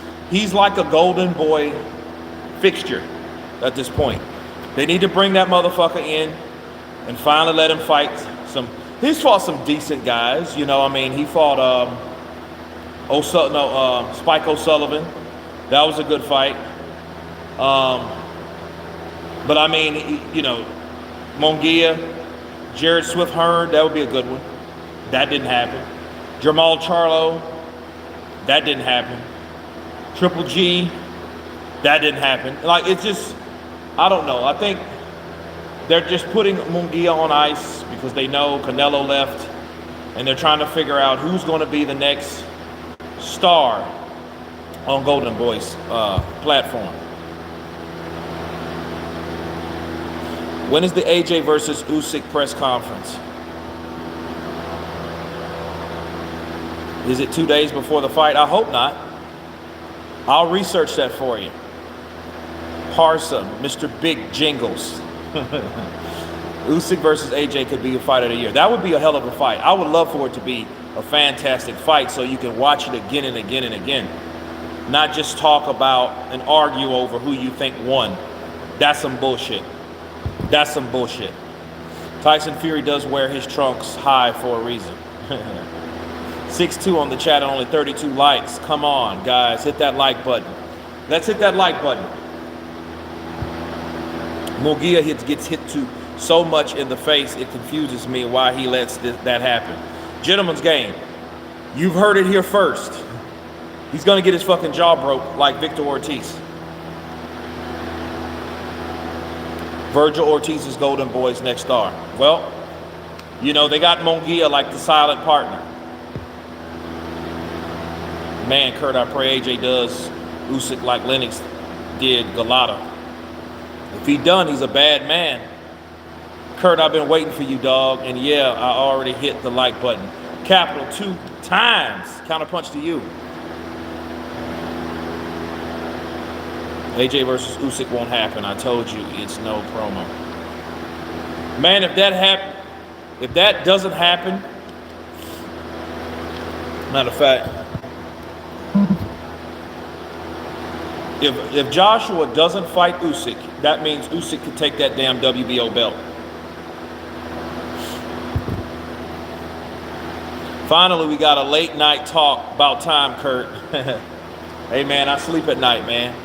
like a golden boy fixture at this point. They need to bring that motherfucker in and finally let him fight he's fought some decent guys, you know. I mean, he fought Spike O'Sullivan. That was a good fight. But I mean, you know, Munguia, Jared Swift-Hearn, that would be a good one. That didn't happen. Jamal Charlo, that didn't happen. Triple G, that didn't happen. Like, it's just, I don't know. I think they're just putting Munguia on ice because they know Canelo left, and they're trying to figure out who's going to be the next star on Golden Boy's platform. When is the AJ versus Usyk press conference? Is it 2 days before the fight? I hope not. I'll research that for you. Parsa, Mr. Big Jingles. Usyk versus AJ could be a fight of the year. That would be a hell of a fight. I would love for it to be a fantastic fight so you can watch it again and again and again. not just talk about and argue over who you think won. That's some bullshit. That's some bullshit. Tyson Fury does wear his trunks high for a reason. 6-2 on the chat and only 32 likes. Come on, guys. Hit that like button. Let's hit that like button. Munguia gets hit to so much in the face, it confuses me why he lets that happen. Gentleman's game. You've heard it here first. He's going to get his fucking jaw broke like Victor Ortiz. Virgil Ortiz's Golden Boy's next star. Well, you know, they got Munguia like the silent partner. Man, Kurt, I pray AJ does Usyk like Lennox did Galata. If he done, he's a bad man. Kurt, I've been waiting for you, dog. And yeah, I already hit the like button. Capital 2 times. Counterpunch to you. AJ versus Usyk won't happen. I told you it's no promo. Man, if that doesn't happen, matter of fact, if Joshua doesn't fight Usyk, that means Usyk could take that damn WBO belt. Finally, we got a late night talk. About time, Kurt. Hey, man, I sleep at night, man.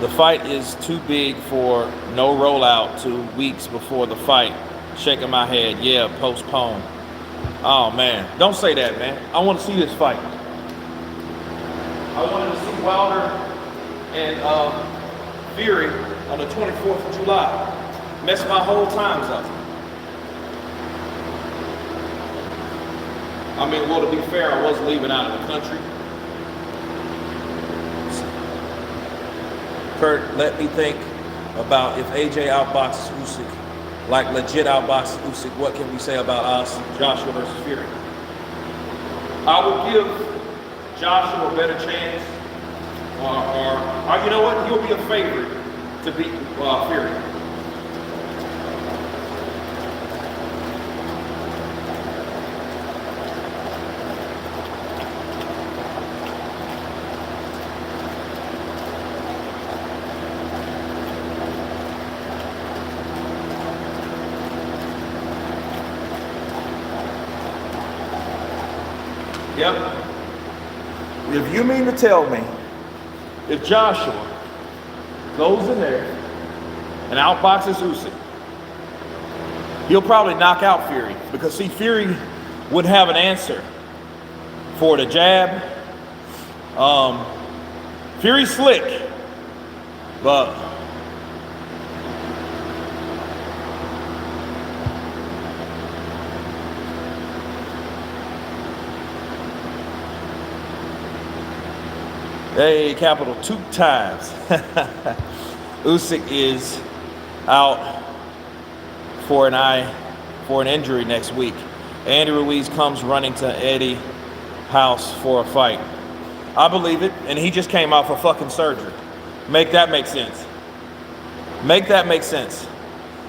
The fight is too big for no rollout 2 weeks before the fight. Shaking my head. Yeah, postpone. Oh, man. Don't say that, man. I want to see this fight. I wanted to see Wilder and Fury on the 24th of July. Messed my whole times up. I mean, well, to be fair, I was leaving out of the country. Kurt, let me think about if AJ outboxes Usyk, like legit outboxes Usyk, what can we say about us, Joshua versus Fury? I would give Joshua a better chance, or you know what? He'll be a favorite to beat Fury. Yep. If you mean to tell me, if Joshua goes in there and outboxes Usyk, he'll probably knock out Fury, because see, Fury would have an answer for the jab. Fury's slick, but hey, capital 2 times. Usyk is out for an injury next week. Andy Ruiz comes running to Eddie's house for a fight. I believe it, and he just came out for fucking surgery. Make that make sense. Make that make sense.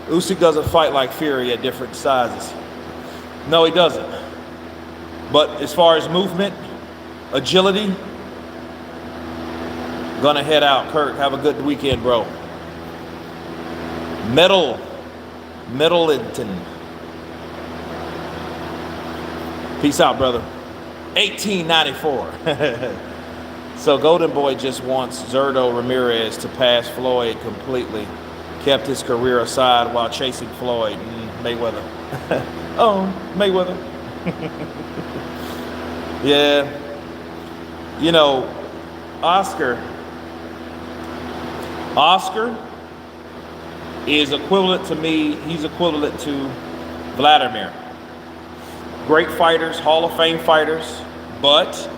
Usyk doesn't fight like Fury at different sizes. No, he doesn't. But as far as movement, agility, gonna head out. Kurt, have a good weekend, bro. Middleton. Peace out, brother. 1894. So Golden Boy just wants Zurdo Ramirez to pass Floyd completely. Kept his career aside while chasing Floyd. Mayweather. Oh, Mayweather. Yeah. You know, Oscar is equivalent to me. He's equivalent to Vladimir. Great fighters, Hall of Fame fighters, but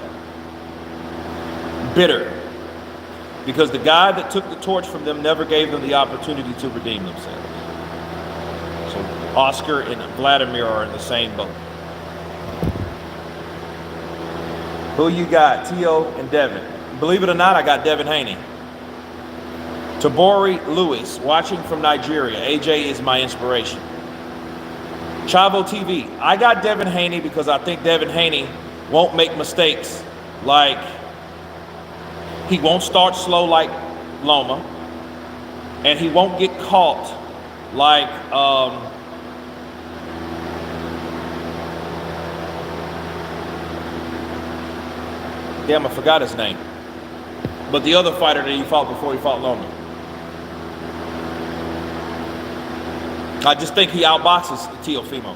bitter. Because the guy that took the torch from them never gave them the opportunity to redeem themselves. So Oscar and Vladimir are in the same boat. Who you got? Tio and Devin. Believe it or not, I got Devin Haney. Tabori Lewis, watching from Nigeria. AJ is my inspiration. Chavo TV. I got Devin Haney because I think Devin Haney won't make mistakes. Like, he won't start slow like Loma, and he won't get caught like damn, I forgot his name. But the other fighter that he fought before he fought Loma. I just think he outboxes Teofimo.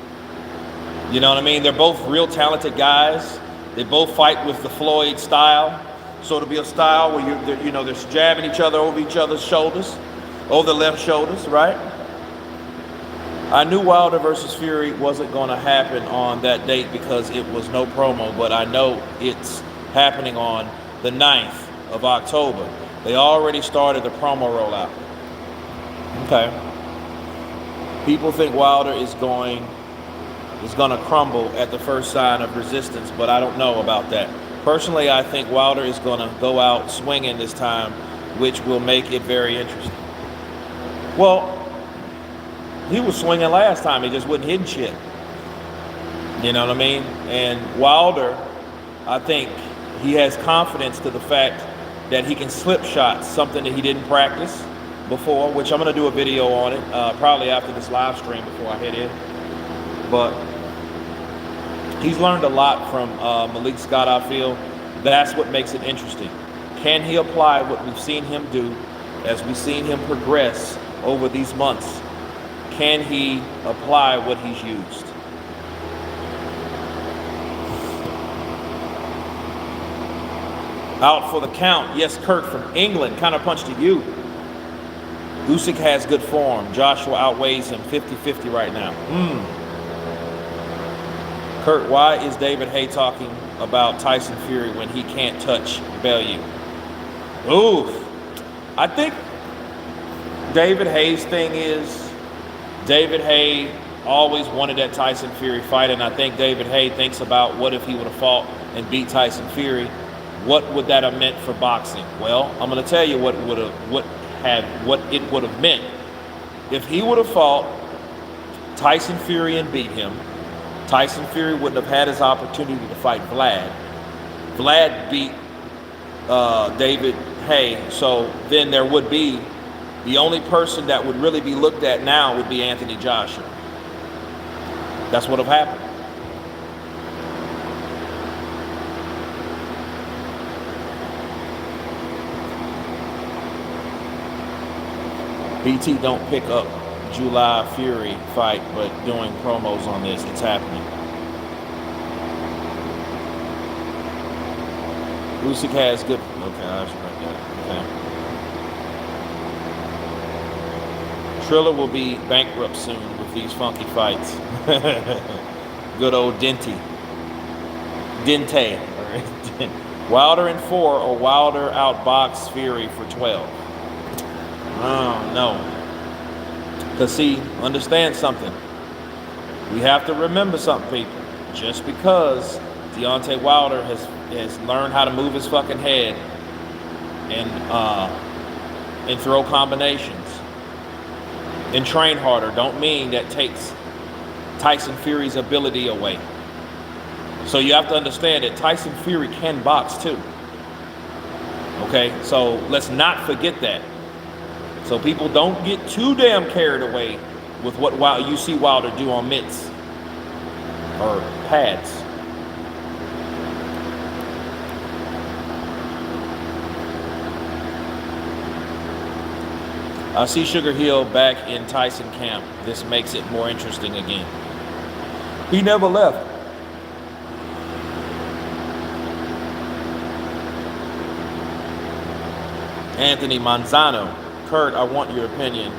You know what I mean? They're both real talented guys. They both fight with the Floyd style. So it'll be a style where they're jabbing each other over each other's shoulders, over the left shoulders, right? I knew Wilder versus Fury wasn't going to happen on that date because it was no promo, but I know it's happening on the 9th of October. They already started the promo rollout. Okay. People think Wilder is going to crumble at the first sign of resistance, but I don't know about that. Personally, I think Wilder is going to go out swinging this time, which will make it very interesting. Well, he was swinging last time. He just wasn't hitting shit. You know what I mean? And Wilder, I think he has confidence to the fact that he can slip shots, something that he didn't practice before, which I'm going to do a video on it probably after this live stream before I head in. But he's learned a lot from Malik Scott, I feel. That's what makes it interesting. Can he apply what we've seen him do as we've seen him progress over these months? Can he apply what he's used? Out for the count. Yes, Kurt from England. Counterpunch to you. Usyk has good form. Joshua outweighs him 50-50 right now. Kurt, why is David Haye talking about Tyson Fury when he can't touch Bowe? Ooh. I think David Haye's thing is David Haye always wanted that Tyson Fury fight, and I think David Haye thinks about what if he would have fought and beat Tyson Fury. What would that have meant for boxing? Well, I'm going to tell you what it would have meant. If he would have fought Tyson Fury and beat him, Tyson Fury wouldn't have had his opportunity to fight Vlad. Vlad beat David Haye, so then there would be, the only person that would really be looked at now would be Anthony Joshua. That's what would have happened. BT don't pick up July Fury fight, but doing promos on this, it's happening. Usyk has good. Okay, I should write that. Okay. Triller will be bankrupt soon with these funky fights. Good old Dente. Wilder in 4 or Wilder outbox Fury for 12. Oh, no. Because, see, understand something. We have to remember something, people. Just because Deontay Wilder has learned how to move his fucking head and throw combinations and train harder don't mean that takes Tyson Fury's ability away. So you have to understand that Tyson Fury can box too. Okay, so let's not forget that. So people don't get too damn carried away with what you see Wilder do on mitts or pads. I see Sugar Hill back in Tyson camp. This makes it more interesting again. He never left. Anthony Manzano. Kurt, I want your opinion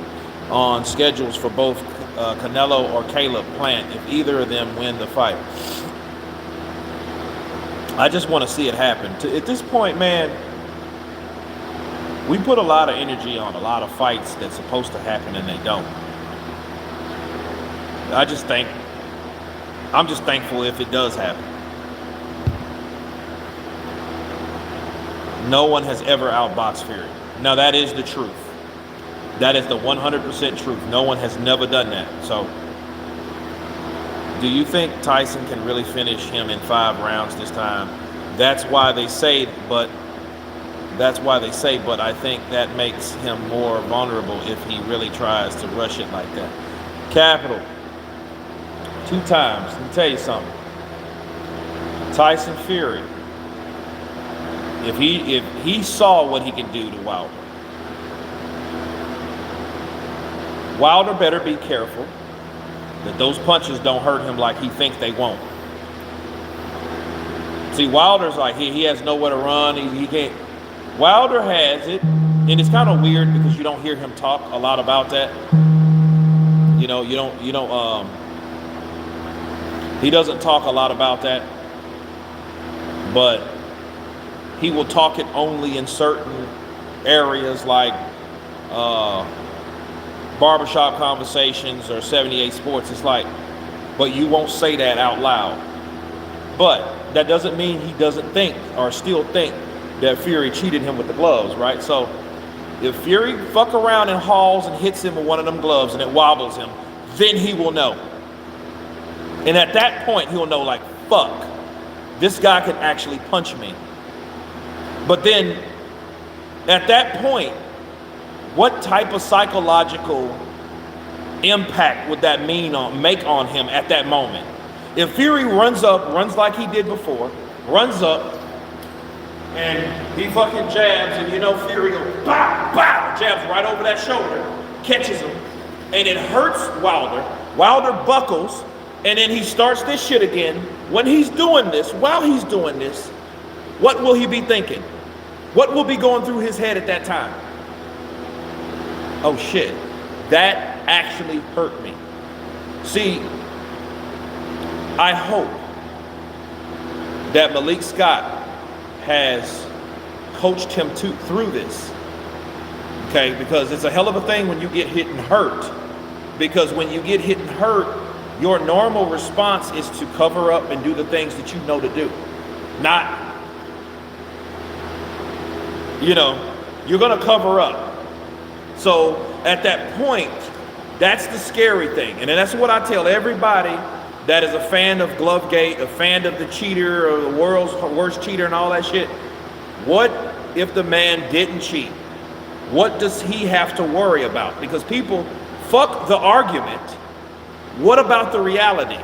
on schedules for both Canelo or Caleb Plant if either of them win the fight. I just want to see it happen. At this point, man, we put a lot of energy on a lot of fights that's supposed to happen and they don't. I'm just thankful if it does happen. No one has ever outboxed Fury. Now that is the truth. That is the 100% truth. No one has never done that. So Do you think Tyson can really finish him in 5 rounds this time? That's why they say, but I think that makes him more vulnerable if he really tries to rush it like that. Capital. 2 times. Let me tell you something. Tyson Fury. If he saw what he can do to Wilder. Wilder better be careful that those punches don't hurt him like he thinks they won't. See, Wilder's like, he has nowhere to run. He can't. Wilder has it, and it's kind of weird because you don't hear him talk a lot about that. You know, he doesn't talk a lot about that, but he will talk it only in certain areas like barbershop conversations or 78 Sports. It's like, but you won't say that out loud. But that doesn't mean he doesn't think or still think that Fury cheated him with the gloves, right? So if Fury fuck around and hauls and hits him with one of them gloves and it wobbles him, then he will know. And at that point, he'll know, like, fuck, this guy can actually punch me. But then at that point, what type of psychological impact would that make on him at that moment? If Fury runs like he did before, runs up, and he fucking jabs, and Fury goes, bow, bow, jabs right over that shoulder, catches him, and it hurts Wilder. Wilder buckles, and then he starts this shit again. When he's doing this, while he's doing this, what will he be thinking? What will be going through his head at that time? Oh shit, that actually hurt me. See, I hope that Malik Scott has coached him through this, okay? Because it's a hell of a thing when you get hit and hurt. Because when you get hit and hurt, your normal response is to cover up and do the things that you know to do. Not, you're gonna cover up. So at that point, that's the scary thing. And that's what I tell everybody that is a fan of Glovegate, a fan of the cheater or the world's worst cheater and all that shit. What if the man didn't cheat? What does he have to worry about? Because people, fuck the argument. What about the reality?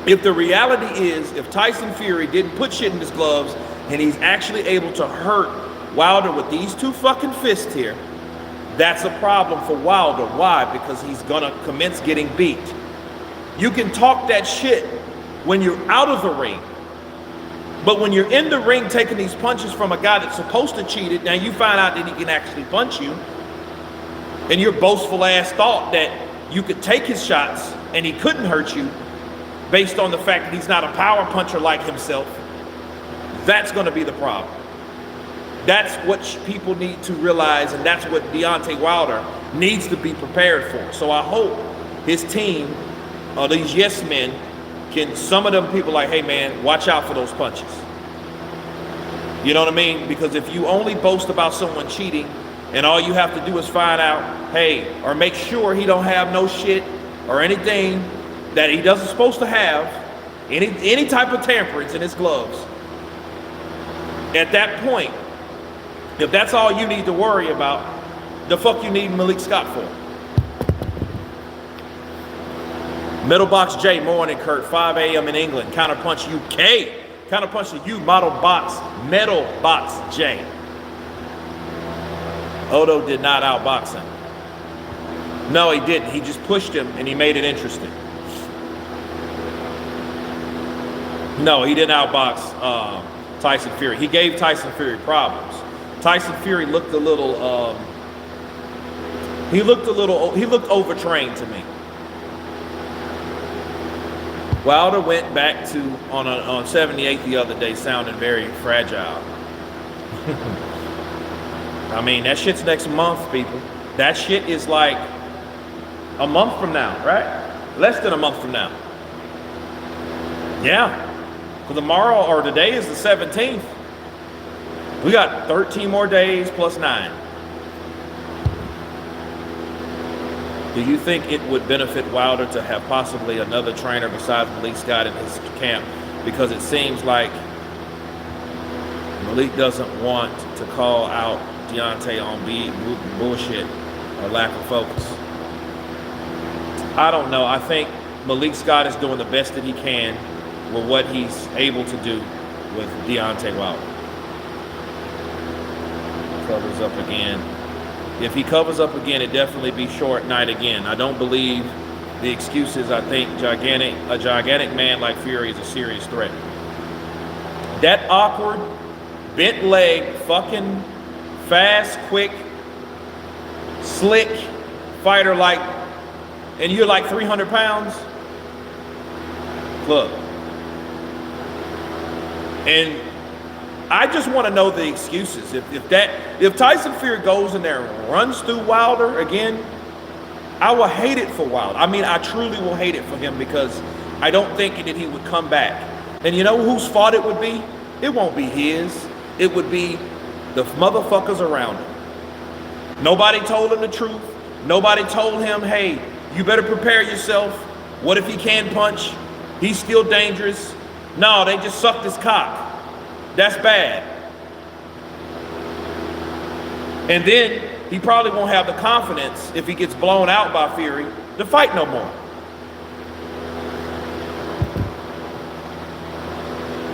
If the reality is, if Tyson Fury didn't put shit in his gloves and he's actually able to hurt Wilder with these 2 fucking fists here, that's a problem for Wilder. Why? Because he's gonna commence getting beat. You can talk that shit when you're out of the ring. But when you're in the ring taking these punches from a guy that's supposed to cheat it, now you find out that he can actually punch you, and your boastful ass thought that you could take his shots and he couldn't hurt you based on the fact that he's not a power puncher like himself, that's going to be the problem. That's what people need to realize, and that's what Deontay Wilder needs to be prepared for. So I hope his team, these yes men, some of them people like, hey man, watch out for those punches. You know what I mean? Because if you only boast about someone cheating and all you have to do is find out, hey, or make sure he don't have no shit or anything that he doesn't supposed to have, any type of tamperings in his gloves, at that point, if that's all you need to worry about, the fuck you need Malik Scott for? Middle Box J, morning, Kurt, 5 a.m. in England. Counterpunch UK. Counterpunch to you, Metal Box J. Odo did not outbox him. No, he didn't. He just pushed him and he made it interesting. No, he didn't outbox Tyson Fury. He gave Tyson Fury problems. Tyson Fury looked a little, he looked overtrained to me. Wilder went back to, on 78 the other day, sounding very fragile. I mean, that shit's next month, people. That shit is like a month from now, right? Less than a month from now. Yeah. Because tomorrow, or today is the 17th. We got 13 more days plus 9. Do you think it would benefit Wilder to have possibly another trainer besides Malik Scott in his camp? Because it seems like Malik doesn't want to call out Deontay on bullshit or lack of focus. I don't know. I think Malik Scott is doing the best that he can with what he's able to do with Deontay Wilder. Covers up again. If he covers up again, it definitely be short night again. I don't believe the excuses. I think a gigantic man like Fury is a serious threat. That awkward, bent leg, fucking fast, quick, slick fighter like, and you're like 300 pounds? Look. And I just want to know the excuses. If Tyson Fury goes in there and runs through Wilder again, I will hate it for Wilder. I mean, I truly will hate it for him because I don't think that he would come back. And you know whose fault it would be? It won't be his. It would be the motherfuckers around him. Nobody told him the truth. Nobody told him, hey, you better prepare yourself. What if he can't punch? He's still dangerous. No, they just sucked his cock. That's bad. And then he probably won't have the confidence if he gets blown out by Fury to fight no more.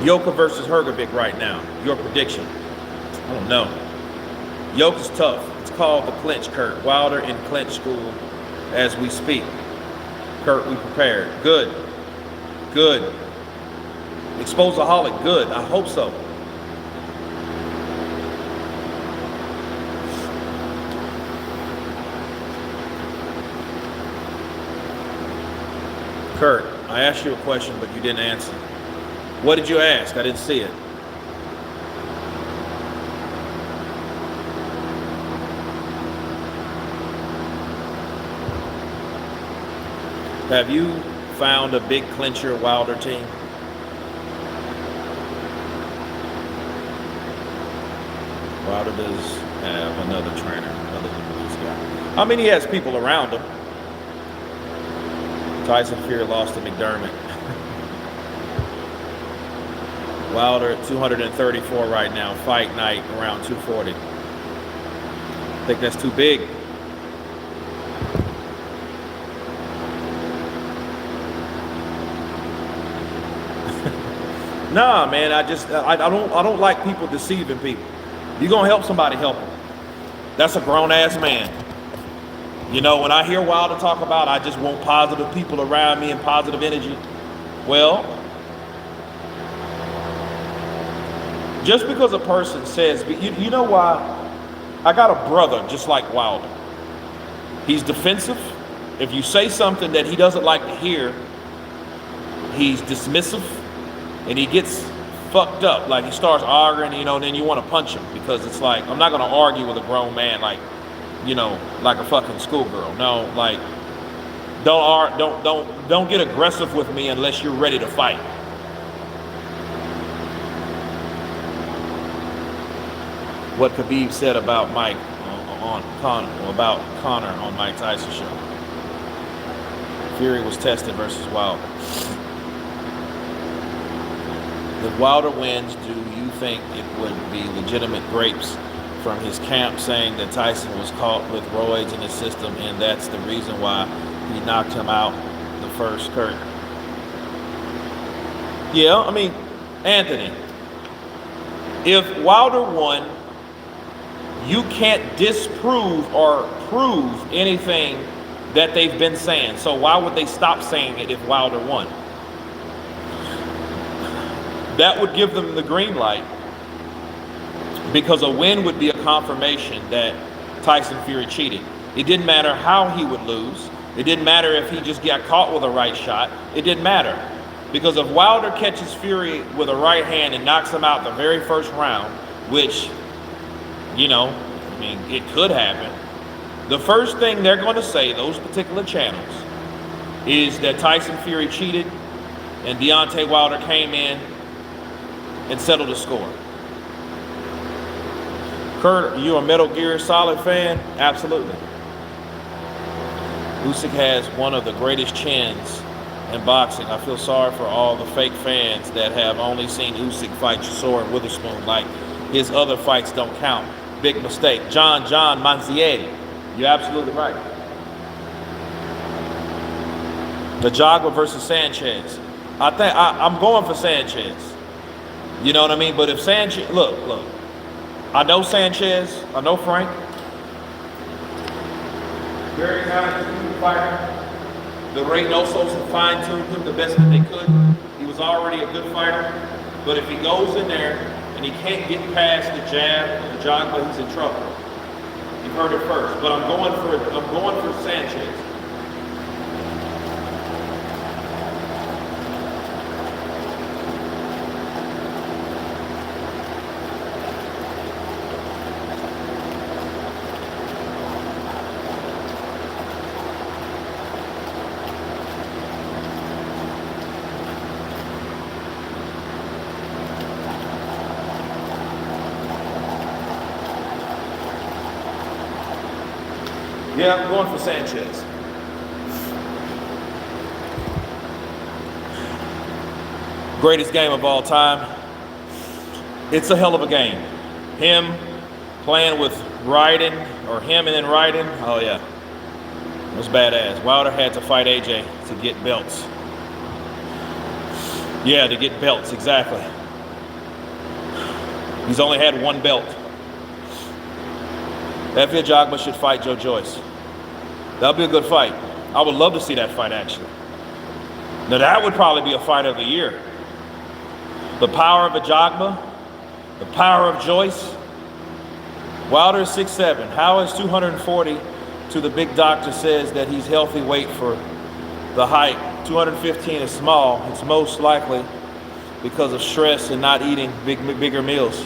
Yoka versus Hrgovic right now. Your prediction? I don't know. Yoka's tough. It's called the clinch, Kurt. Wilder in clinch school as we speak. Kurt, we prepared. Good. Good. Exposaholic. Good. I hope so. Kurt, I asked you a question, but you didn't answer. What did you ask? I didn't see it. Have you found a big clincher Wilder team? Wilder does have another trainer other than this guy. I mean, he has people around him. Tyson Fury lost to McDermott. Wilder at 234 right now. Fight night around 240. I think that's too big. Nah, man. I don't like people deceiving people. You're gonna help somebody, help them. That's a grown ass man. You know, when I hear Wilder talk about, I just want positive people around me and positive energy. Well, just because a person says, you know why? I got a brother just like Wilder. He's defensive. If you say something that he doesn't like to hear, he's dismissive and he gets fucked up. Like he starts arguing, you know, and then you want to punch him because it's like, I'm not going to argue with a grown man like, you know, like a fucking schoolgirl. No, like, don't get aggressive with me unless you're ready to fight. What Khabib said about Mike about Conor on Mike Tyson show. Fury was tested versus Wilder. If Wilder wins, do you think it would be legitimate grapes from his camp saying that Tyson was caught with roids in his system and that's the reason why he knocked him out the first Kurt? Yeah, I mean, Anthony, if Wilder won, you can't disprove or prove anything that they've been saying. So why would they stop saying it if Wilder won? That would give them the green light, because a win would be a confirmation that Tyson Fury cheated. It didn't matter how he would lose. It didn't matter if he just got caught with a right shot. It didn't matter. Because if Wilder catches Fury with a right hand and knocks him out the very first round, which, you know, I mean, it could happen, the first thing they're going to say, those particular channels, is that Tyson Fury cheated and Deontay Wilder came in and settled the score. Kurt, are you a Metal Gear Solid fan? Absolutely. Usyk has one of the greatest chins in boxing. I feel sorry for all the fake fans that have only seen Usyk fight Chisora Witherspoon. Like his other fights don't count. Big mistake. John Manzieri. You're absolutely right. The Jogba versus Sanchez. I'm going for Sanchez. You know what I mean? But if Sanchez, look. I know Sanchez. I know Frank. Very talented fighter. The Reynosos have fine-tuned him the best that they could. He was already a good fighter. But if he goes in there and he can't get past the jab and the Jogba, he's in trouble. You've heard it first. But I'm going for Sanchez. Yeah, I'm going for Sanchez. Greatest game of all time. It's a hell of a game. Him playing with Ryden, or him and then Ryden, oh yeah. It was badass. Wilder had to fight AJ to get belts. Yeah, to get belts, exactly. He's only had one belt. F.A. Jogba should fight Joe Joyce. That'll be a good fight. I would love to see that fight, actually. Now, that would probably be a fight of the year. The power of a Jogba, the power of Joyce. Wilder is 6'7". How is 240 to the big doctor says that he's healthy weight for the height? 215 is small. It's most likely because of stress and not eating bigger meals.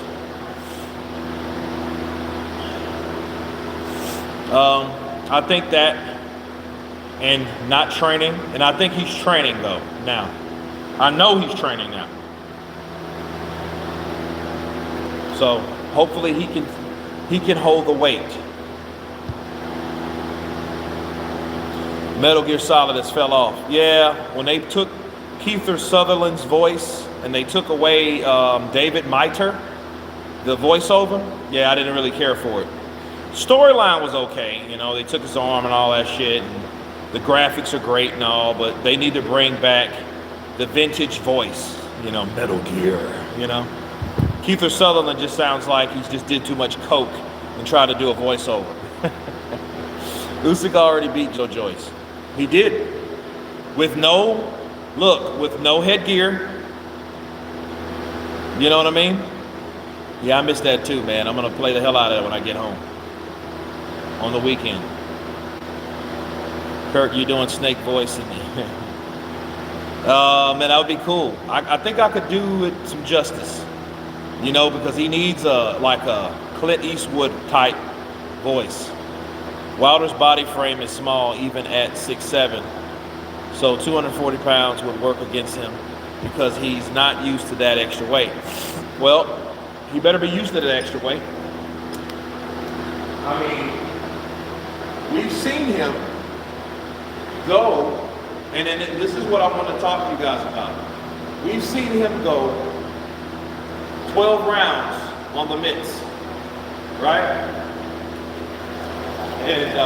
I think that, and not training, and I think he's training though now. I know he's training now. So hopefully he can hold the weight. Metal Gear Solid has fell off. Yeah, when they took Kiefer Sutherland's voice and they took away David Miter, the voiceover, yeah, I didn't really care for it. Storyline was okay, you know, they took his arm and all that shit, and the graphics are great and all, but they need to bring back the vintage voice, you know, Metal Gear, you know. Kiefer Sutherland just sounds like he just did too much coke and tried to do a voiceover. Usyk already beat Joe Joyce. He did. With no headgear. You know what I mean? Yeah, I missed that too, man. I'm going to play the hell out of it when I get home. On the weekend. Kurt, you doing snake voice? Man, that would be cool. I think I could do it some justice. You know, because he needs like a Clint Eastwood type voice. Wilder's body frame is small even at 6'7". So 240 pounds would work against him because he's not used to that extra weight. Well, he better be used to that extra weight. I mean, we've seen him go, and then this is what I want to talk to you guys about. We've seen him go 12 rounds on the mitts, right? And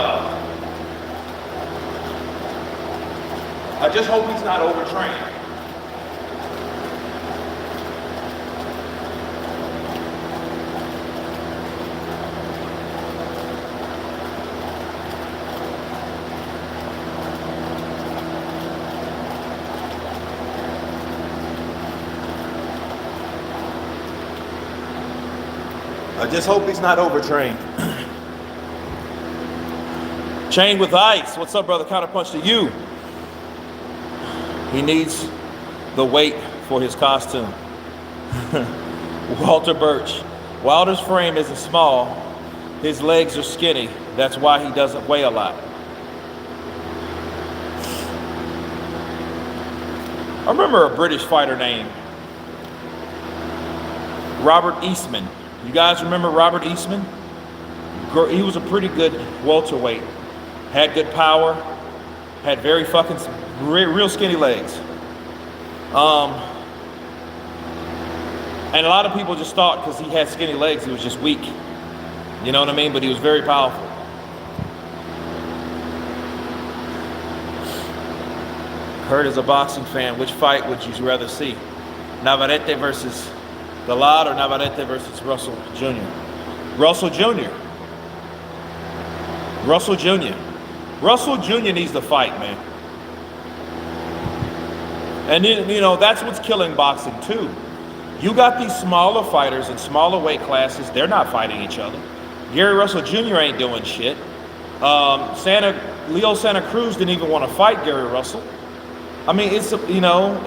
I just hope he's not overtrained. I just hope he's not overtrained. Chain with Ice. What's up, brother? Counterpunch to you. He needs the weight for his costume. Walter Birch. Wilder's frame isn't small. His legs are skinny. That's why he doesn't weigh a lot. I remember a British fighter named Robert Eastman. You guys remember Robert Eastman? He was a pretty good welterweight. Had good power, Had very fucking real skinny legs. And a lot of people just thought because he had skinny legs, he was just weak. You know what I mean? But he was very powerful. Kurt is a boxing fan. Which fight would you rather see? Navarrete versus Galad or Navarrete versus Russell Jr.? Russell Jr. Russell Jr. Russell Jr. needs to fight, man. And you know, that's what's killing boxing too. You got these smaller fighters in smaller weight classes. They're not fighting each other. Gary Russell Jr. ain't doing shit. Leo Santa Cruz didn't even want to fight Gary Russell. I mean, it's, you know,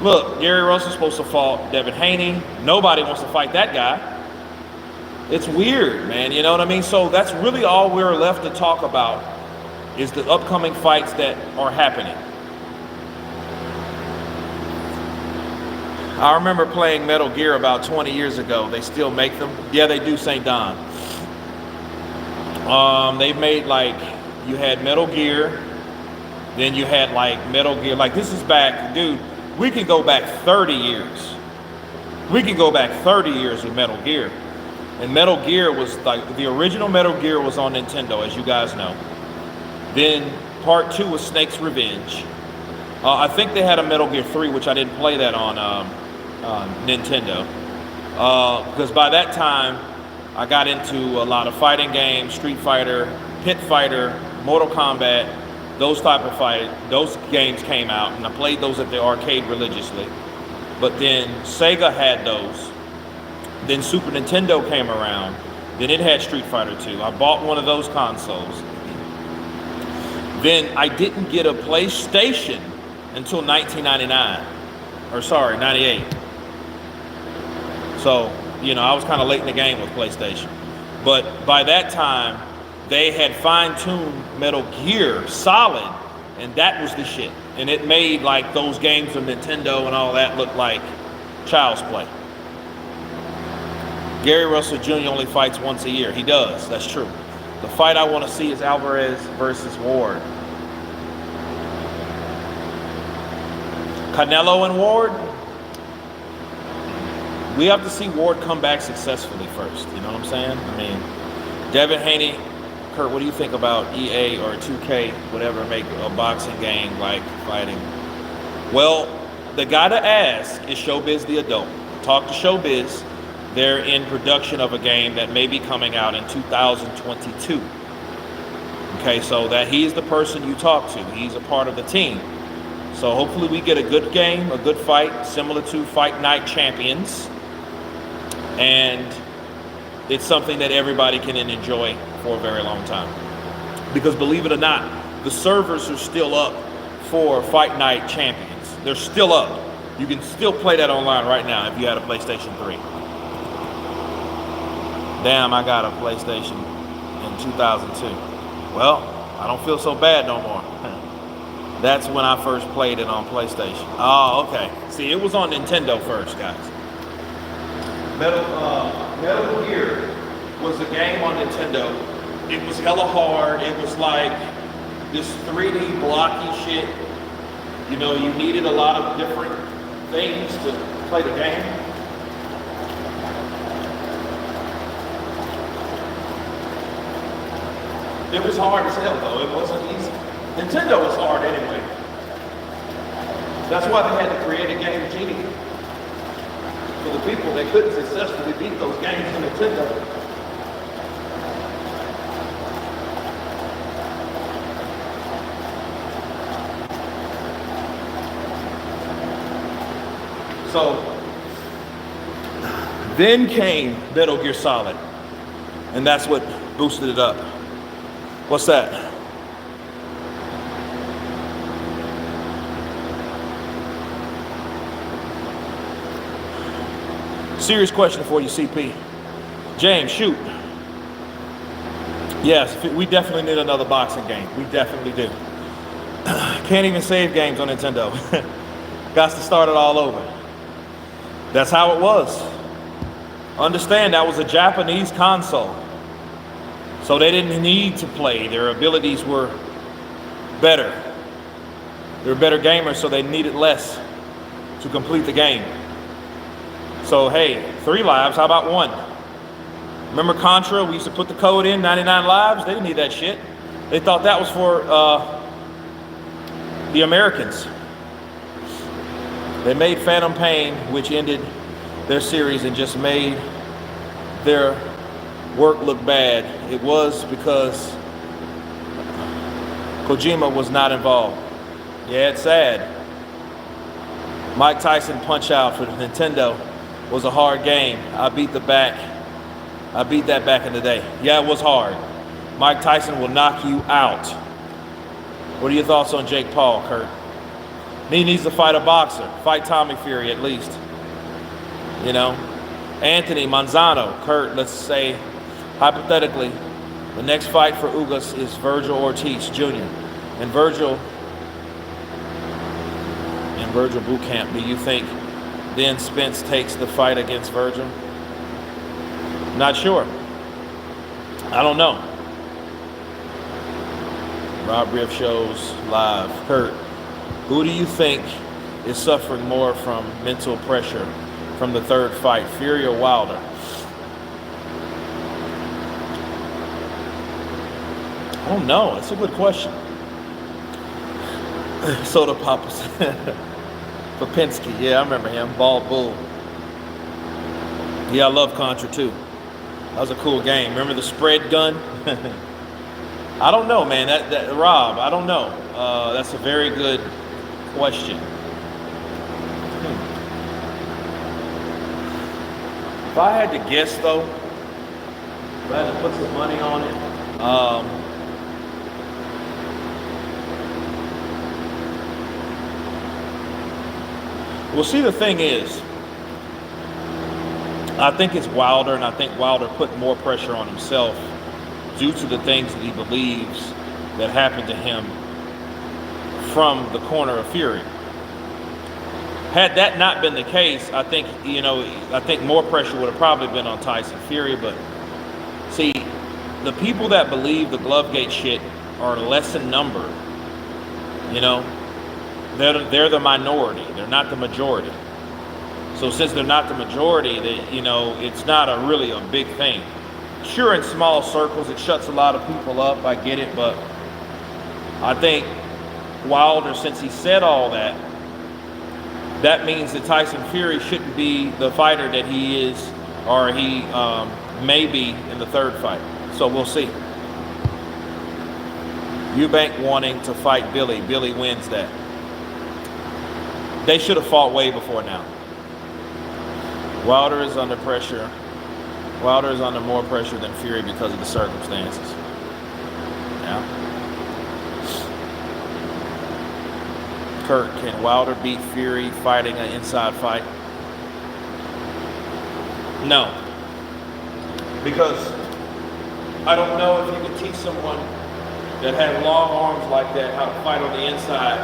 look, Gary Russell's supposed to fight Devin Haney. Nobody wants to fight that guy. It's weird, man, you know what I mean? So that's really all we're left to talk about is the upcoming fights that are happening. I remember playing Metal Gear about 20 years ago. They still make them. Yeah, they do, St. Don. They've made, like, you had Metal Gear, then you had like Metal Gear. Like, this is back, dude, we can go back 30 years. We can go back 30 years with Metal Gear. And Metal Gear was like, the original Metal Gear was on Nintendo, as you guys know. Then part 2 was Snake's Revenge. I think they had a Metal Gear 3, which I didn't play that on Nintendo. Because by that time, I got into a lot of fighting games, Street Fighter, Pit Fighter, Mortal Kombat, those type of those games came out, and I played those at the arcade religiously. But then Sega had those. Then Super Nintendo came around. Then it had Street Fighter 2. I bought one of those consoles. Then I didn't get a PlayStation until 1999. Or sorry, 98. So, you know, I was kind of late in the game with PlayStation. But by that time, they had fine-tuned Metal Gear Solid, and that was the shit. And it made like those games of Nintendo and all that look like child's play. Gary Russell Jr. only fights once a year. He does, that's true. The fight I want to see is Alvarez versus Ward. Canelo and Ward? We have to see Ward come back successfully first, you know what I'm saying? I mean, Devin Haney, Kurt, what do you think about EA or 2K, whatever, make a boxing game like fighting? Well, the guy to ask is Showbiz the Adult. Talk to Showbiz. They're in production of a game that may be coming out in 2022. Okay, so that he's the person you talk to. He's a part of the team. So hopefully we get a good game, a good fight, similar to Fight Night Champions. And it's something that everybody can enjoy for a very long time. Because believe it or not, the servers are still up for Fight Night Champions. They're still up. You can still play that online right now if you had a PlayStation 3. Damn, I got a PlayStation in 2002. Well, I don't feel so bad no more. That's when I first played it on PlayStation. Oh, okay. See, it was on Nintendo first, guys. Metal Gear was a game on Nintendo. It was hella hard. It was like this 3D blocky shit. You know, you needed a lot of different things to play the game. It was hard as hell, though. It wasn't easy. Nintendo was hard anyway. That's why they had to create a game genie. For the people that couldn't successfully beat those games in Nintendo. So, then came Metal Gear Solid. And that's what boosted it up. What's that? Serious question for you, CP. James, shoot. Yes, we definitely need another boxing game. We definitely do. Can't even save games on Nintendo. Got to start it all over. That's how it was. Understand, that was a Japanese console. So they didn't need to play. Their abilities were better. They were better gamers, so they needed less to complete the game. So hey, 3 lives, how about 1? Remember Contra, we used to put the code in, 99 lives? They didn't need that shit. They thought that was for the Americans. They made Phantom Pain, which ended their series and just made their work look bad. It was because Kojima was not involved. Yeah, it's sad. Mike Tyson Punch-Out for Nintendo was a hard game. I beat that back in the day. Yeah, it was hard. Mike Tyson will knock you out. What are your thoughts on Jake Paul, Kurt? He needs to fight a boxer. Fight Tommy Fury at least. You know? Anthony Manzano, Kurt, let's say, hypothetically, the next fight for Ugas is Virgil Ortiz Jr. And Virgil boot camp, do you think then Spence takes the fight against Virgil? Not sure. I don't know. Rob Riff shows live. Kurt, who do you think is suffering more from mental pressure from the third fight, Fury or Wilder? I don't know. It's a good question. Soda Papas. Popinski. Yeah, I remember him. Bald Bull. Yeah, I love Contra too. That was a cool game. Remember the spread gun? I don't know, man. That Rob, I don't know. That's a very good question. If I had to guess, though, if I had to put some money on it, well, see, the thing is, I think it's Wilder, and I think Wilder put more pressure on himself due to the things that he believes that happened to him from the corner of Fury. Had that not been the case, I think more pressure would have probably been on Tyson Fury. But see, the people that believe the Glovegate shit are less in number. You know, they're the minority. They're not the majority. So since they're not the majority, it's not really a big thing. Sure, in small circles, it shuts a lot of people up. I get it, but I think Wilder, since he said all that, that means that Tyson Fury shouldn't be the fighter that he is, or he may be in the third fight. So we'll see. Eubank wanting to fight Billy. Billy wins that. They should have fought way before now. Wilder is under pressure. Wilder is under more pressure than Fury because of the circumstances. Yeah. Kurt, can Wilder beat Fury fighting an inside fight? No. Because I don't know if you can teach someone that had long arms like that how to fight on the inside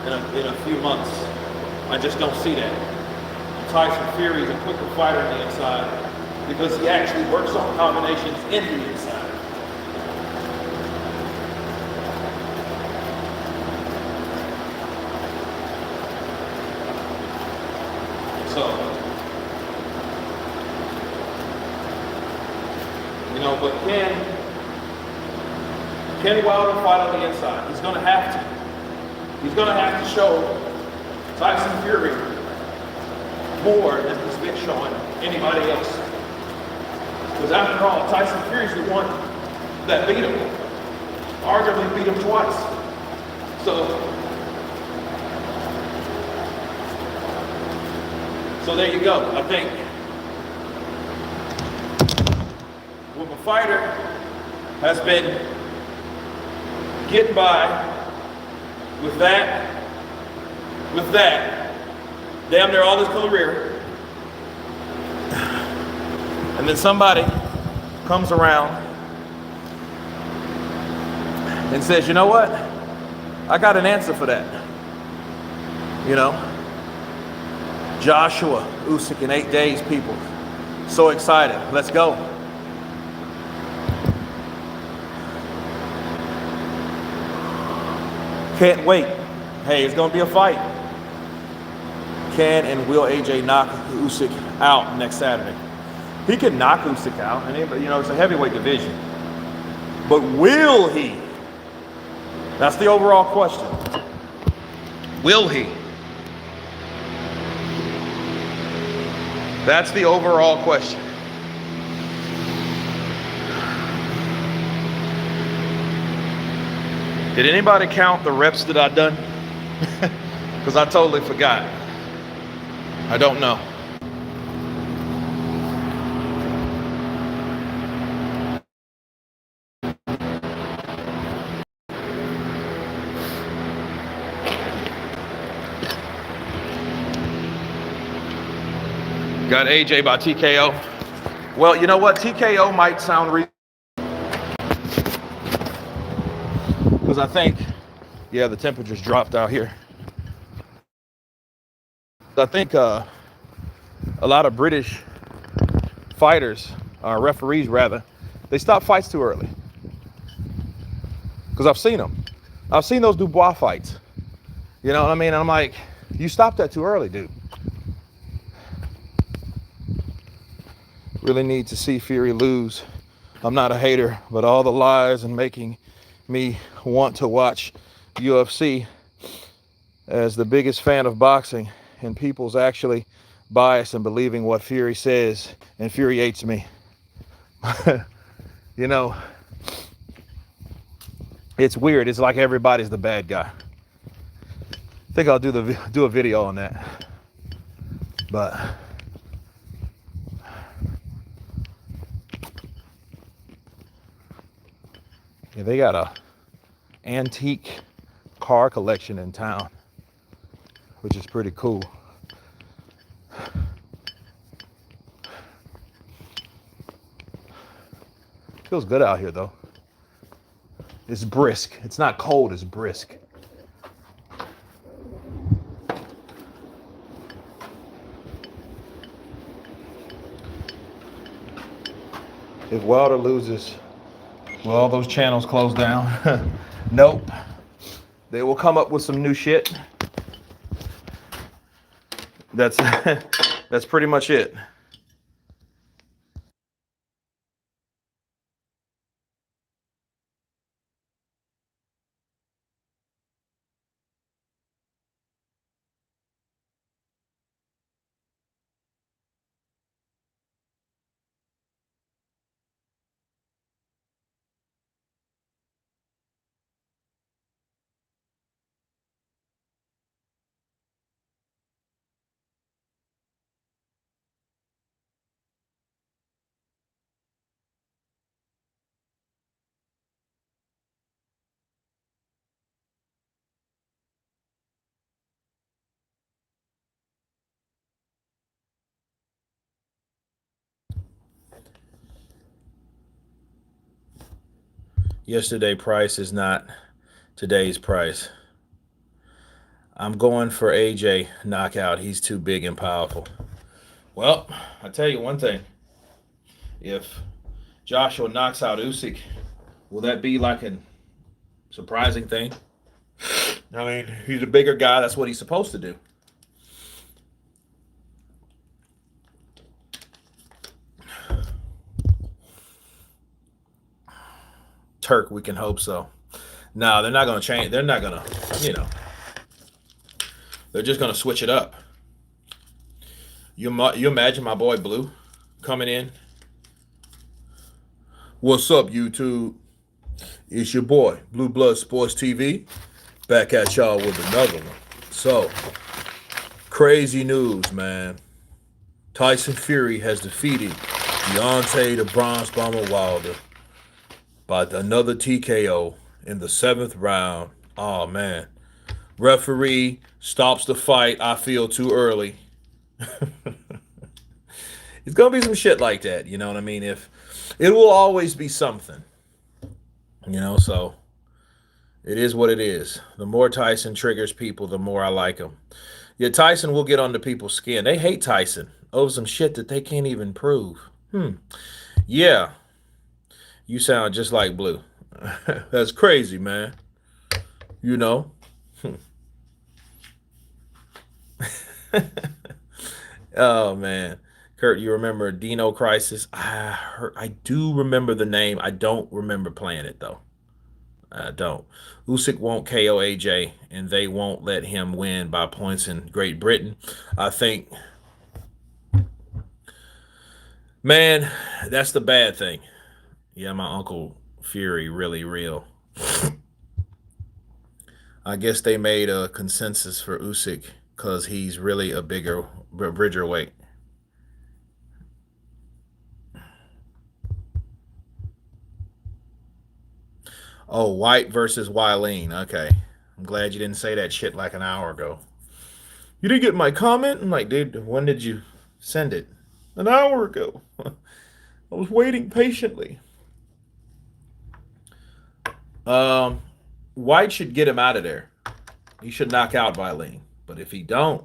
in a few months. I just don't see that. Tyson Fury is a quicker fighter on the inside because he actually works on combinations in the inside. So, but can Wilder fight on the inside? He's going to have to. He's going to have to show Tyson Fury more than he's been showing anybody else. Because after all, Tyson Fury's the one that beat him. Arguably beat him twice. So there you go. I think when a fighter has been getting by with that, damn near all his career, and then somebody comes around and says, you know what? I got an answer for that. Joshua, Usyk in 8 days, people. So excited. Let's go. Can't wait. Hey, it's gonna be a fight. Can and will AJ knock Usyk out next Saturday? He can knock Usyk out, and it's a heavyweight division. But will he? That's the overall question. Will he? That's the overall question. Did anybody count the reps that I've done? Because I totally forgot. I don't know. Got AJ by TKO. Well, you know what? TKO might sound reasonable. Because I think, yeah, the temperature's dropped out here. I think a lot of British fighters, referees rather, they stop fights too early. Because I've seen them. I've seen those Dubois fights. You know what I mean? And I'm like, you stopped that too early, dude. Really need to see Fury lose. I'm not a hater, but all the lies and making me want to watch UFC as the biggest fan of boxing, and people's actually biased and believing what Fury says infuriates me. You know, it's weird. It's like everybody's the bad guy. I think I'll do a video on that. But yeah, they got a antique car collection in town, which is pretty cool. Feels good out here though. It's brisk. It's not cold, it's brisk. If Wilder loses, will all those channels close down? Nope. They will come up with some new shit. That's that's pretty much it. Yesterday price is not today's price. I'm going for AJ knockout. He's too big and powerful. Well, I tell you one thing. If Joshua knocks out Usyk, will that be like a surprising thing? I mean, he's a bigger guy. That's what he's supposed to do. Turk, we can hope so. No, they're not going to change. They're not going to, they're just going to switch it up. You imagine my boy Blue coming in. What's up, YouTube? It's your boy, Blue Blood Sports TV. Back at y'all with another one. So, crazy news, man. Tyson Fury has defeated Deontay the Bronze Bomber Wilder by another TKO in the 7th round. Oh, man. Referee stops the fight. I feel too early. It's going to be some shit like that. You know what I mean? If it will always be something. So it is what it is. The more Tyson triggers people, the more I like him. Yet Tyson will get under people's skin. They hate Tyson over some shit that they can't even prove. Yeah. You sound just like Blue. That's crazy, man. Oh man, Kurt, you remember Dino Crisis? I do remember the name. I don't remember playing it though. I don't. Usyk won't KO AJ, and they won't let him win by points in Great Britain. I think, man, that's the bad thing. Yeah, my Uncle Fury really real. I guess they made a consensus for Usyk because he's really a bigger bridger weight. Oh, White versus Wileen. Okay. I'm glad you didn't say that shit like an hour ago. You didn't get my comment? I'm like, dude, when did you send it? An hour ago. I was waiting patiently. Um, White should get him out of there. He should knock out Wileen. But if he don't,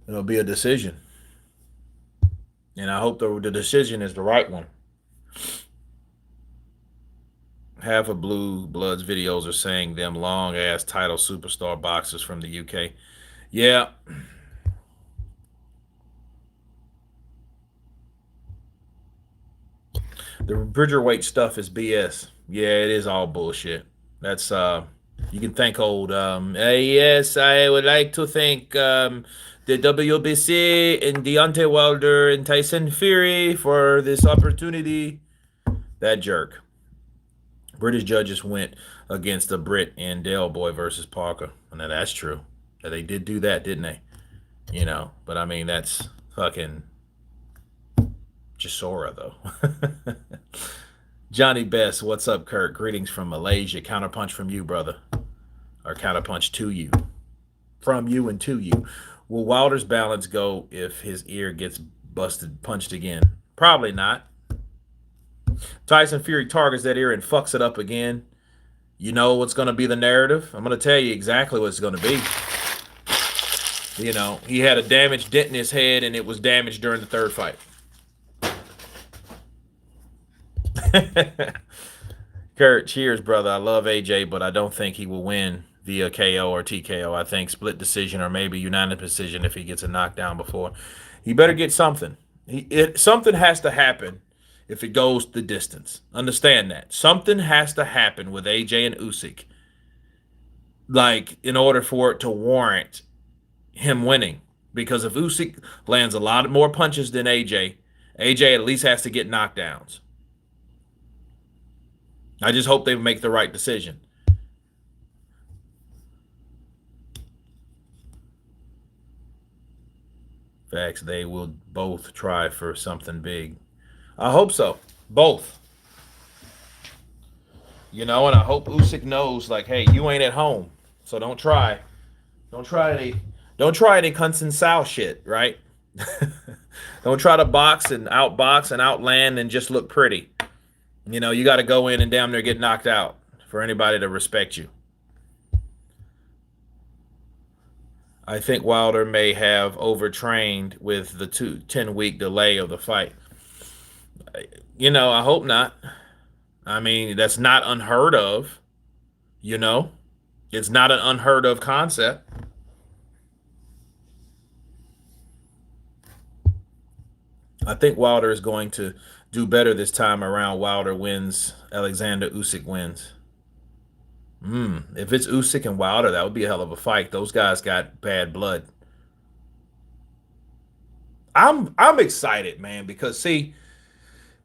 it'll be a decision. And I hope the decision is the right one. Half of Blue Blood's videos are saying them long ass title superstar boxers from the UK. Yeah. The Bridgerweight stuff is BS. Yeah, it is all bullshit. That's you can thank old yes, I would like to thank the WBC and Deontay Wilder and Tyson Fury for this opportunity. That jerk. British judges went against the Brit and Del Boy versus Parker. Now that's true. They did do that, didn't they? You know, but I mean that's fucking Chisora though. Johnny Best, what's up, Kurt? Greetings from Malaysia. Counterpunch from you, brother. Or counterpunch to you. From you and to you. Will Wilder's balance go if his ear gets punched again? Probably not. Tyson Fury targets that ear and fucks it up again. You know what's going to be the narrative? I'm going to tell you exactly what it's going to be. You know, he had a damaged dent in his head and it was damaged during the third fight. Kurt, cheers, brother. I love AJ, but I don't think he will win via KO or TKO. I think split decision or maybe unanimous decision if he gets a knockdown before. He better get something. Something has to happen if it goes the distance. Understand that. Something has to happen with AJ and Usyk. Like, in order for it to warrant him winning. Because if Usyk lands a lot more punches than AJ at least has to get knockdowns. I just hope they make the right decision. Facts, they will both try for something big. I hope so. Both. You know, and I hope Usyk knows, like, hey, you ain't at home. So don't try. Don't try any cunts and sow shit, right? Don't try to box and outland and just look pretty. You know, you got to go in and damn near get knocked out for anybody to respect you. I think Wilder may have overtrained with the 10-week delay of the fight. You know, I hope not. I mean, that's not unheard of. You know, it's not an unheard of concept. I think Wilder is going to do better this time around. Wilder wins. Alexander Usyk wins. If it's Usyk and Wilder, that would be a hell of a fight. Those guys got bad blood. I'm excited, man, because see,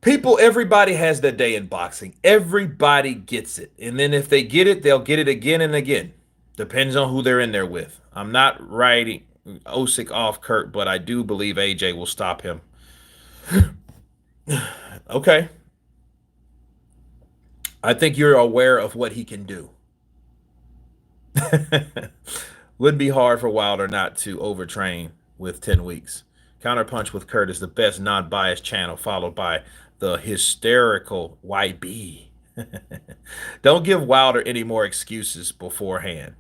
everybody has their day in boxing. Everybody gets it. And then if they get it, they'll get it again and again. Depends on who they're in there with. I'm not writing Usyk off, Kurt, but I do believe AJ will stop him. Okay. I think you're aware of what he can do. Would be hard for Wilder not to overtrain with 10 weeks. Counterpunch with Kurt is the best non-biased channel, followed by the hysterical YB. Don't give Wilder any more excuses beforehand.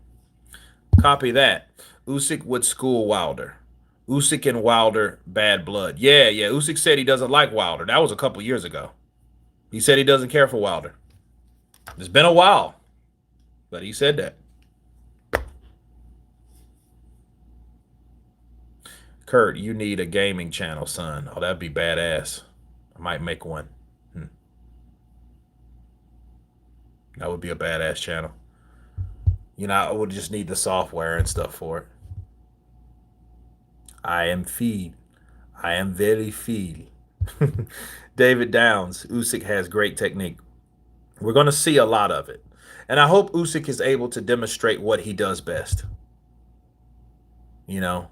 Copy that. Usyk would school Wilder. Usyk and Wilder, bad blood. Yeah. Usyk said he doesn't like Wilder. That was a couple years ago. He said he doesn't care for Wilder. It's been a while, but he said that. Kurt, you need a gaming channel, son. Oh, that'd be badass. I might make one. That would be a badass channel. You know, I would just need the software and stuff for it. I am feed. I am very feed. David Downs, Usyk has great technique. We're going to see a lot of it. And I hope Usyk is able to demonstrate what he does best. You know,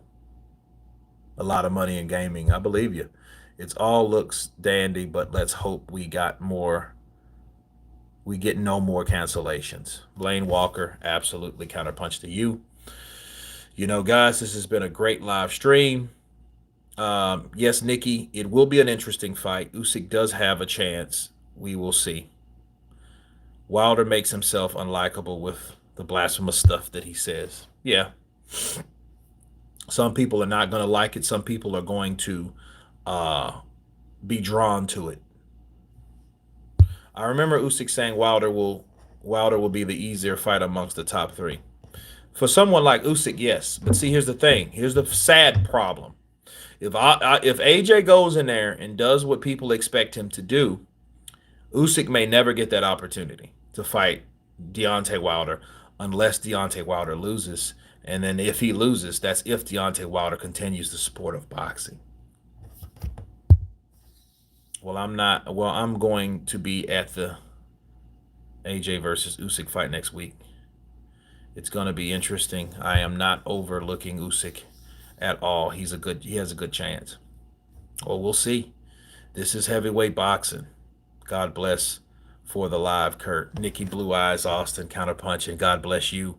a lot of money in gaming. I believe you. It's all looks dandy, but let's hope we got more. We get no more cancellations. Blaine Walker, absolutely counterpunch to you. You know, guys, this has been a great live stream. Yes, Nikki, it will be an interesting fight. Usyk does have a chance. We will see. Wilder makes himself unlikable with the blasphemous stuff that he says. Yeah. Some people are not going to like it. Some people are going to be drawn to it. I remember Usyk saying Wilder will be the easier fight amongst the top three. For someone like Usyk, yes. But see, here's the thing. Here's the sad problem. If AJ goes in there and does what people expect him to do, Usyk may never get that opportunity to fight Deontay Wilder unless Deontay Wilder loses. And then if he loses, that's if Deontay Wilder continues the sport of boxing. Well, I'm going to be at the AJ versus Usyk fight next week. It's going to be interesting. I am not overlooking Usyk at all. He has a good chance. Well, we'll see. This is heavyweight boxing. God bless for the live, Kurt. Nikki Blue Eyes, Austin, Counterpunch, and God bless you.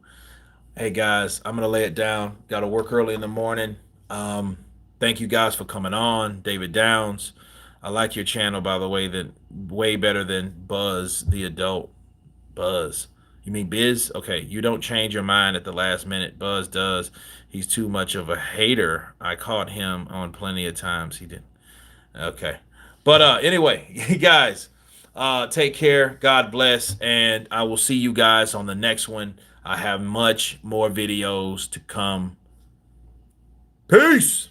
Hey, guys, I'm going to lay it down. Got to work early in the morning. Thank you guys for coming on. David Downs. I like your channel, by the way, way better than Buzz, the adult. Buzz. You mean Biz? Okay, you don't change your mind at the last minute. Buzz does. He's too much of a hater. I caught him on plenty of times. He didn't. Okay. But anyway, you guys, take care. God bless. And I will see you guys on the next one. I have much more videos to come. Peace.